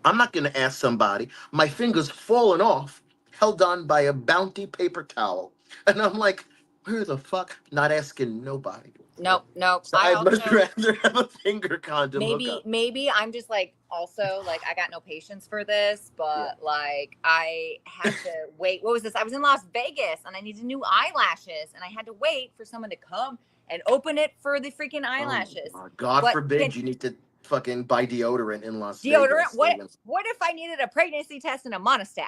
[SPEAKER 3] I'm not going to ask somebody. My fingers falling off, held on by a bounty paper towel. And I'm like, Who the fuck? Not asking nobody.
[SPEAKER 2] Nope.
[SPEAKER 3] So
[SPEAKER 2] I
[SPEAKER 3] I'd much
[SPEAKER 2] also
[SPEAKER 3] rather have a finger condom
[SPEAKER 2] maybe
[SPEAKER 3] hookup.
[SPEAKER 2] maybe I'm just like also like I got no patience for this,
[SPEAKER 3] Yeah.
[SPEAKER 2] but like I had to wait. What was this? I was in Las Vegas and I needed new eyelashes and I had to wait for someone to come and open it for the freaking eyelashes.
[SPEAKER 3] Oh, God
[SPEAKER 2] What
[SPEAKER 3] forbid you need to fucking buy deodorant in Las
[SPEAKER 2] deodorant?
[SPEAKER 3] Vegas.
[SPEAKER 2] What if I needed a pregnancy test and a monostat?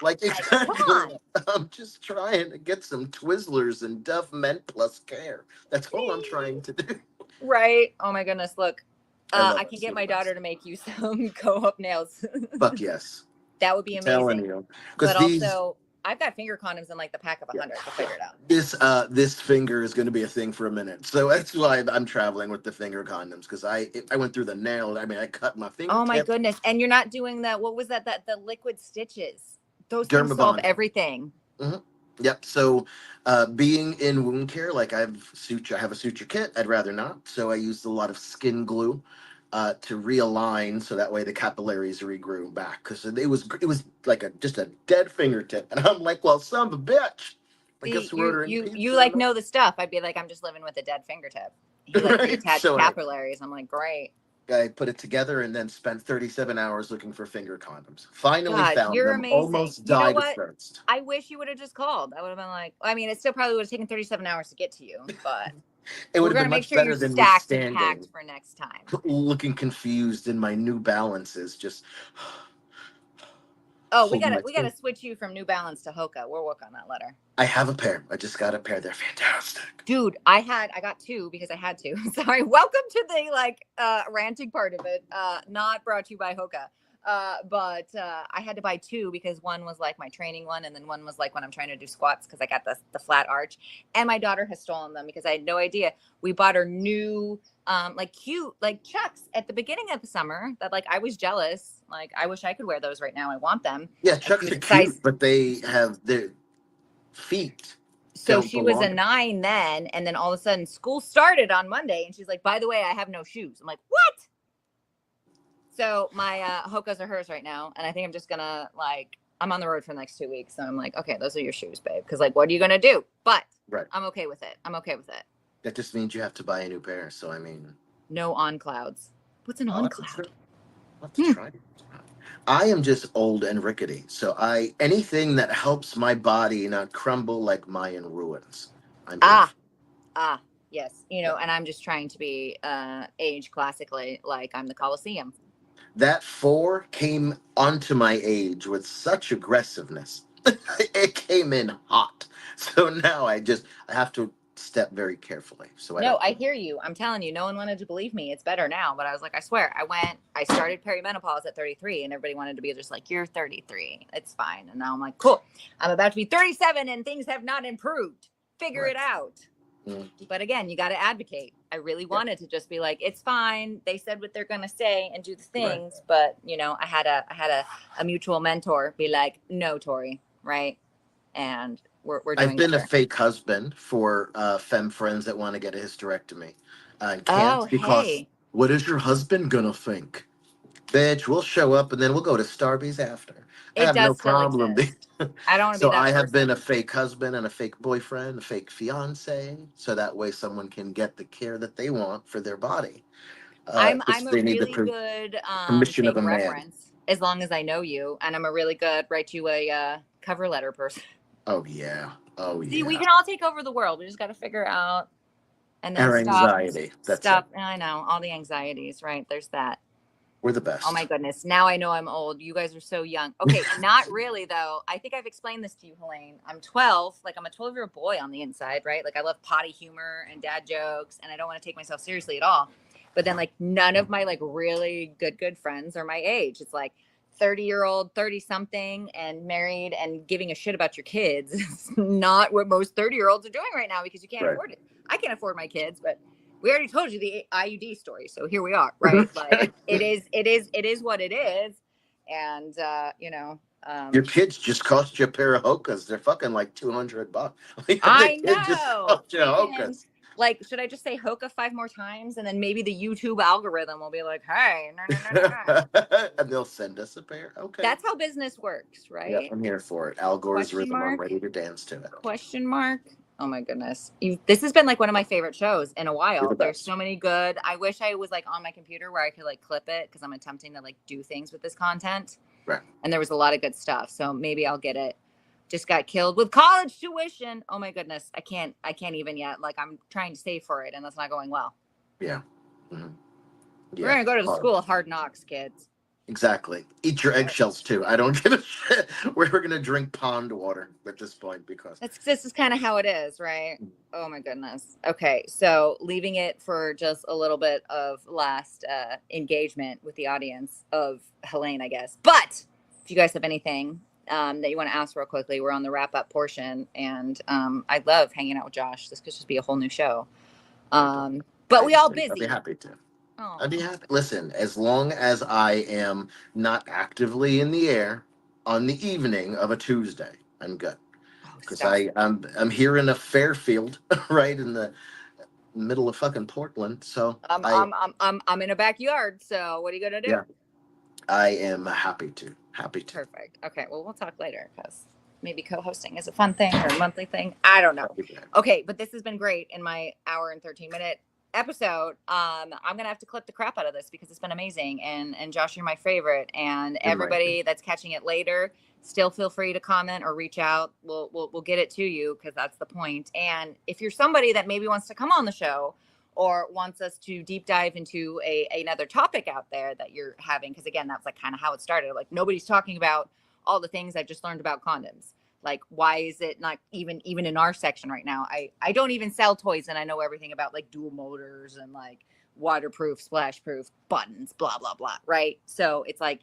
[SPEAKER 3] Like,
[SPEAKER 2] Come
[SPEAKER 3] exactly.
[SPEAKER 2] on.
[SPEAKER 3] I'm just trying to get some Twizzlers and Dove Mint Plus Care. That's all I'm trying to do.
[SPEAKER 2] Right. Oh my goodness. Look,
[SPEAKER 3] I
[SPEAKER 2] I can get my daughter to make you some co-op nails.
[SPEAKER 3] Fuck yes.
[SPEAKER 2] That would be
[SPEAKER 3] I'm telling
[SPEAKER 2] amazing.
[SPEAKER 3] you. Because
[SPEAKER 2] But
[SPEAKER 3] these,
[SPEAKER 2] also, I've got finger condoms in like the pack of 100. We'll figure it out.
[SPEAKER 3] this finger is going to be a thing for a minute. So that's why I'm traveling with the finger condoms. Because I went through the nail. I mean, I cut my fingertip.
[SPEAKER 2] Oh my goodness. And you're not doing what was that the liquid stitches. Those things solve everything.
[SPEAKER 3] Mm-hmm. Yep. So, being in wound care, like I have a suture kit. I'd rather not. So I used a lot of skin glue to realign, so that way the capillaries regrew back. Because it was like just a dead fingertip, and I'm like, well, son of a bitch. I guess we're ordering pizza.
[SPEAKER 2] You like know the stuff. I'd be like, I'm just living with a dead fingertip. He like
[SPEAKER 3] Right?
[SPEAKER 2] attached
[SPEAKER 3] So
[SPEAKER 2] capillaries. I'm like, great.
[SPEAKER 3] I put it together and then spent 37 hours looking for finger condoms. Finally
[SPEAKER 2] God,
[SPEAKER 3] found
[SPEAKER 2] you're
[SPEAKER 3] them.
[SPEAKER 2] amazing.
[SPEAKER 3] Almost
[SPEAKER 2] You know
[SPEAKER 3] died
[SPEAKER 2] what?
[SPEAKER 3] of thirst.
[SPEAKER 2] I wish you would have just called. I would have been like, I mean, it still probably would have taken 37 hours to get to you, but
[SPEAKER 3] It would
[SPEAKER 2] we're
[SPEAKER 3] have
[SPEAKER 2] gonna
[SPEAKER 3] been
[SPEAKER 2] make
[SPEAKER 3] much
[SPEAKER 2] sure
[SPEAKER 3] better
[SPEAKER 2] you're
[SPEAKER 3] than
[SPEAKER 2] stacked and
[SPEAKER 3] withstanding.
[SPEAKER 2] packed for next time.
[SPEAKER 3] Looking confused in my New Balances, just.
[SPEAKER 2] Oh, we gotta switch you from New Balance to Hoka. We'll work on that letter.
[SPEAKER 3] I have a pair. I just got a pair. They're fantastic.
[SPEAKER 2] Dude, I got two because I had to. Sorry. Welcome to the ranting part of it. Not brought to you by Hoka. But I had to buy two because one was like my training one, and then one was like when I'm trying to do squats because I got the flat arch. And my daughter has stolen them because I had no idea. We bought her new cute Chucks at the beginning of the summer that like I was jealous. Like I wish I could wear those right now. I want them.
[SPEAKER 3] Yeah, Chucks are cute, but they have their feet.
[SPEAKER 2] So she was a 9 then, and then all of a sudden school started on Monday, and she's like, by the way, I have no shoes. I'm like, what? So my Hokas are hers right now, and I think I'm just gonna I'm on the road for the next 2 weeks, so I'm like, okay, those are your shoes, babe, because like, what are you gonna do? But
[SPEAKER 3] right.
[SPEAKER 2] I'm okay with it.
[SPEAKER 3] That just means you have to buy a new pair. So I mean,
[SPEAKER 2] no on clouds. What's an on cloud?
[SPEAKER 3] Let's try it. I am just old and rickety, so anything that helps my body not crumble like Mayan ruins.
[SPEAKER 2] Yes, and I'm just trying to be aged classically, like I'm the Colosseum.
[SPEAKER 3] That 4 came onto my age with such aggressiveness. It came in hot, so now I have to step very carefully. So
[SPEAKER 2] I hear you. I'm telling you, no one wanted to believe me. It's better now, but I was like, I swear, I started perimenopause at 33, and everybody wanted to be just like, you're 33, it's fine. And now I'm like, cool, I'm about to be 37 and things have not improved. Figure it out. But again, you got to advocate. I really wanted to just be like, it's fine. They said what they're going to say and do the things. Right. But I had a mutual mentor be like, no, Tori. Right. And we're doing
[SPEAKER 3] I've been a fake husband for femme friends that want to get a hysterectomy. What is your husband going to think? Bitch, we'll show up and then we'll go to Starbucks after. I have no problem.
[SPEAKER 2] I don't want to
[SPEAKER 3] so
[SPEAKER 2] be that
[SPEAKER 3] I have
[SPEAKER 2] person.
[SPEAKER 3] been a fake husband and a fake boyfriend, a fake fiance, so that way someone can get the care that they want for their body.
[SPEAKER 2] I'm a really good
[SPEAKER 3] permission of a
[SPEAKER 2] reference
[SPEAKER 3] man.
[SPEAKER 2] As long as I know you, and I'm a really good write you a cover letter person.
[SPEAKER 3] Oh yeah.
[SPEAKER 2] See, we can all take over the world. We just got to figure out and then
[SPEAKER 3] our anxiety.
[SPEAKER 2] Stop. I know all the anxieties. Right? There's that.
[SPEAKER 3] We're the best.
[SPEAKER 2] Oh my goodness. Now I know I'm old. You guys are so young. Okay. Not really though. I think I've explained this to you, Helene. I'm 12. Like I'm a 12-year-old boy on the inside, right? Like I love potty humor and dad jokes, and I don't want to take myself seriously at all. But then like none of my like really good friends are my age. It's like 30-year-old, 30-something and married and giving a shit about your kids. It's not what most 30-year-olds are doing right now because you can't afford it. I can't afford my kids, but we already told you the IUD story, so here we are, right? Like it is what it is, and
[SPEAKER 3] your kids just cost you a pair of Hokas. They're fucking like $200.
[SPEAKER 2] I know. Just cost you Hokas. Like, should I just say Hoka 5 more times, and then maybe the YouTube algorithm will be like, "Hey, no.
[SPEAKER 3] And they'll send us a pair. Okay,
[SPEAKER 2] that's how business works, right?
[SPEAKER 3] Yeah, I'm here for it. Algorithm, I'm ready to dance to it.
[SPEAKER 2] Question mark. Oh my goodness. This has been like one of my favorite shows in a
[SPEAKER 3] You're
[SPEAKER 2] while.
[SPEAKER 3] the
[SPEAKER 2] There's
[SPEAKER 3] best.
[SPEAKER 2] so many good. I wish I was like on my computer where I could like clip it because I'm attempting to like do things with this content.
[SPEAKER 3] Right.
[SPEAKER 2] And there was a lot of good stuff. So maybe I'll get it. Just got killed with college tuition. Oh my goodness. I can't even yet. Like I'm trying to save for it and that's not going well.
[SPEAKER 3] Yeah. Mm-hmm.
[SPEAKER 2] We're
[SPEAKER 3] Yeah.
[SPEAKER 2] gonna go to the
[SPEAKER 3] Hard.
[SPEAKER 2] school of hard knocks, kids.
[SPEAKER 3] Exactly. Eat your eggshells too. I don't give a shit. We're gonna drink pond water at this point because
[SPEAKER 2] This is kind of how it is, right? Oh my goodness. Okay, so leaving it for just a little bit of last engagement with the audience of Helene, I guess. But if you guys have anything that you want to ask real quickly, we're on the wrap up portion, and I love hanging out with Josh. This could just be a whole new show. But we all busy.
[SPEAKER 3] I'd be happy to.
[SPEAKER 2] Oh.
[SPEAKER 3] I'd be happy. Listen, as long as I am not actively in the air on the evening of a Tuesday, I'm good. Because I'm here in a Fairfield, right in the middle of fucking Portland. So
[SPEAKER 2] I'm in a backyard. So what are you gonna do?
[SPEAKER 3] Yeah, I am happy to.
[SPEAKER 2] Perfect. Okay. Well, we'll talk later because maybe co-hosting is a fun thing or a monthly thing. I don't know. Okay, but this has been great in my hour and 13-minute episode. I'm gonna have to clip the crap out of this because it's been amazing. And Josh, you're my favorite. And everybody that's catching it later, still feel free to comment or reach out. We'll get it to you because that's the point. And if you're somebody that maybe wants to come on the show or wants us to deep dive into another topic out there that you're having, because again, that's like kind of how it started. Like nobody's talking about all the things I've just learned about condoms. Like, why is it not even in our section right now? I don't even sell toys and I know everything about like dual motors and like waterproof, splash proof buttons, blah, blah, blah. Right. So it's like,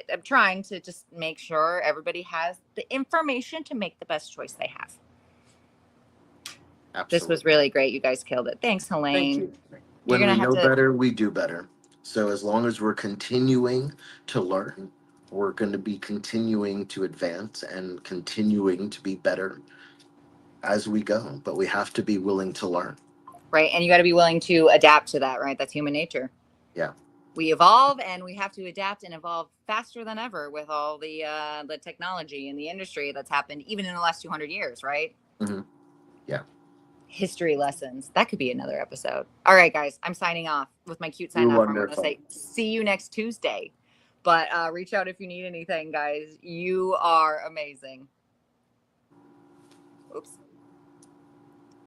[SPEAKER 2] I'm trying to just make sure everybody has the information to make the best choice they have.
[SPEAKER 3] Absolutely.
[SPEAKER 2] This was really great. You guys killed it. Thanks, Helene.
[SPEAKER 3] Thank you. When we know better, we do better. So as long as we're continuing to learn, we're going to be continuing to advance and continuing to be better as we go. But we have to be willing to learn.
[SPEAKER 2] Right. And you got to be willing to adapt to that, right? That's human nature.
[SPEAKER 3] Yeah.
[SPEAKER 2] We evolve and we have to adapt and evolve faster than ever with all the technology and the industry that's happened even in the last 200 years, right?
[SPEAKER 3] Mm-hmm. Yeah.
[SPEAKER 2] History lessons. That could be another episode. All right, guys, I'm signing off with my cute sign off. I'm going to say see you next Tuesday. But reach out if you need anything, guys. You are amazing. Oops.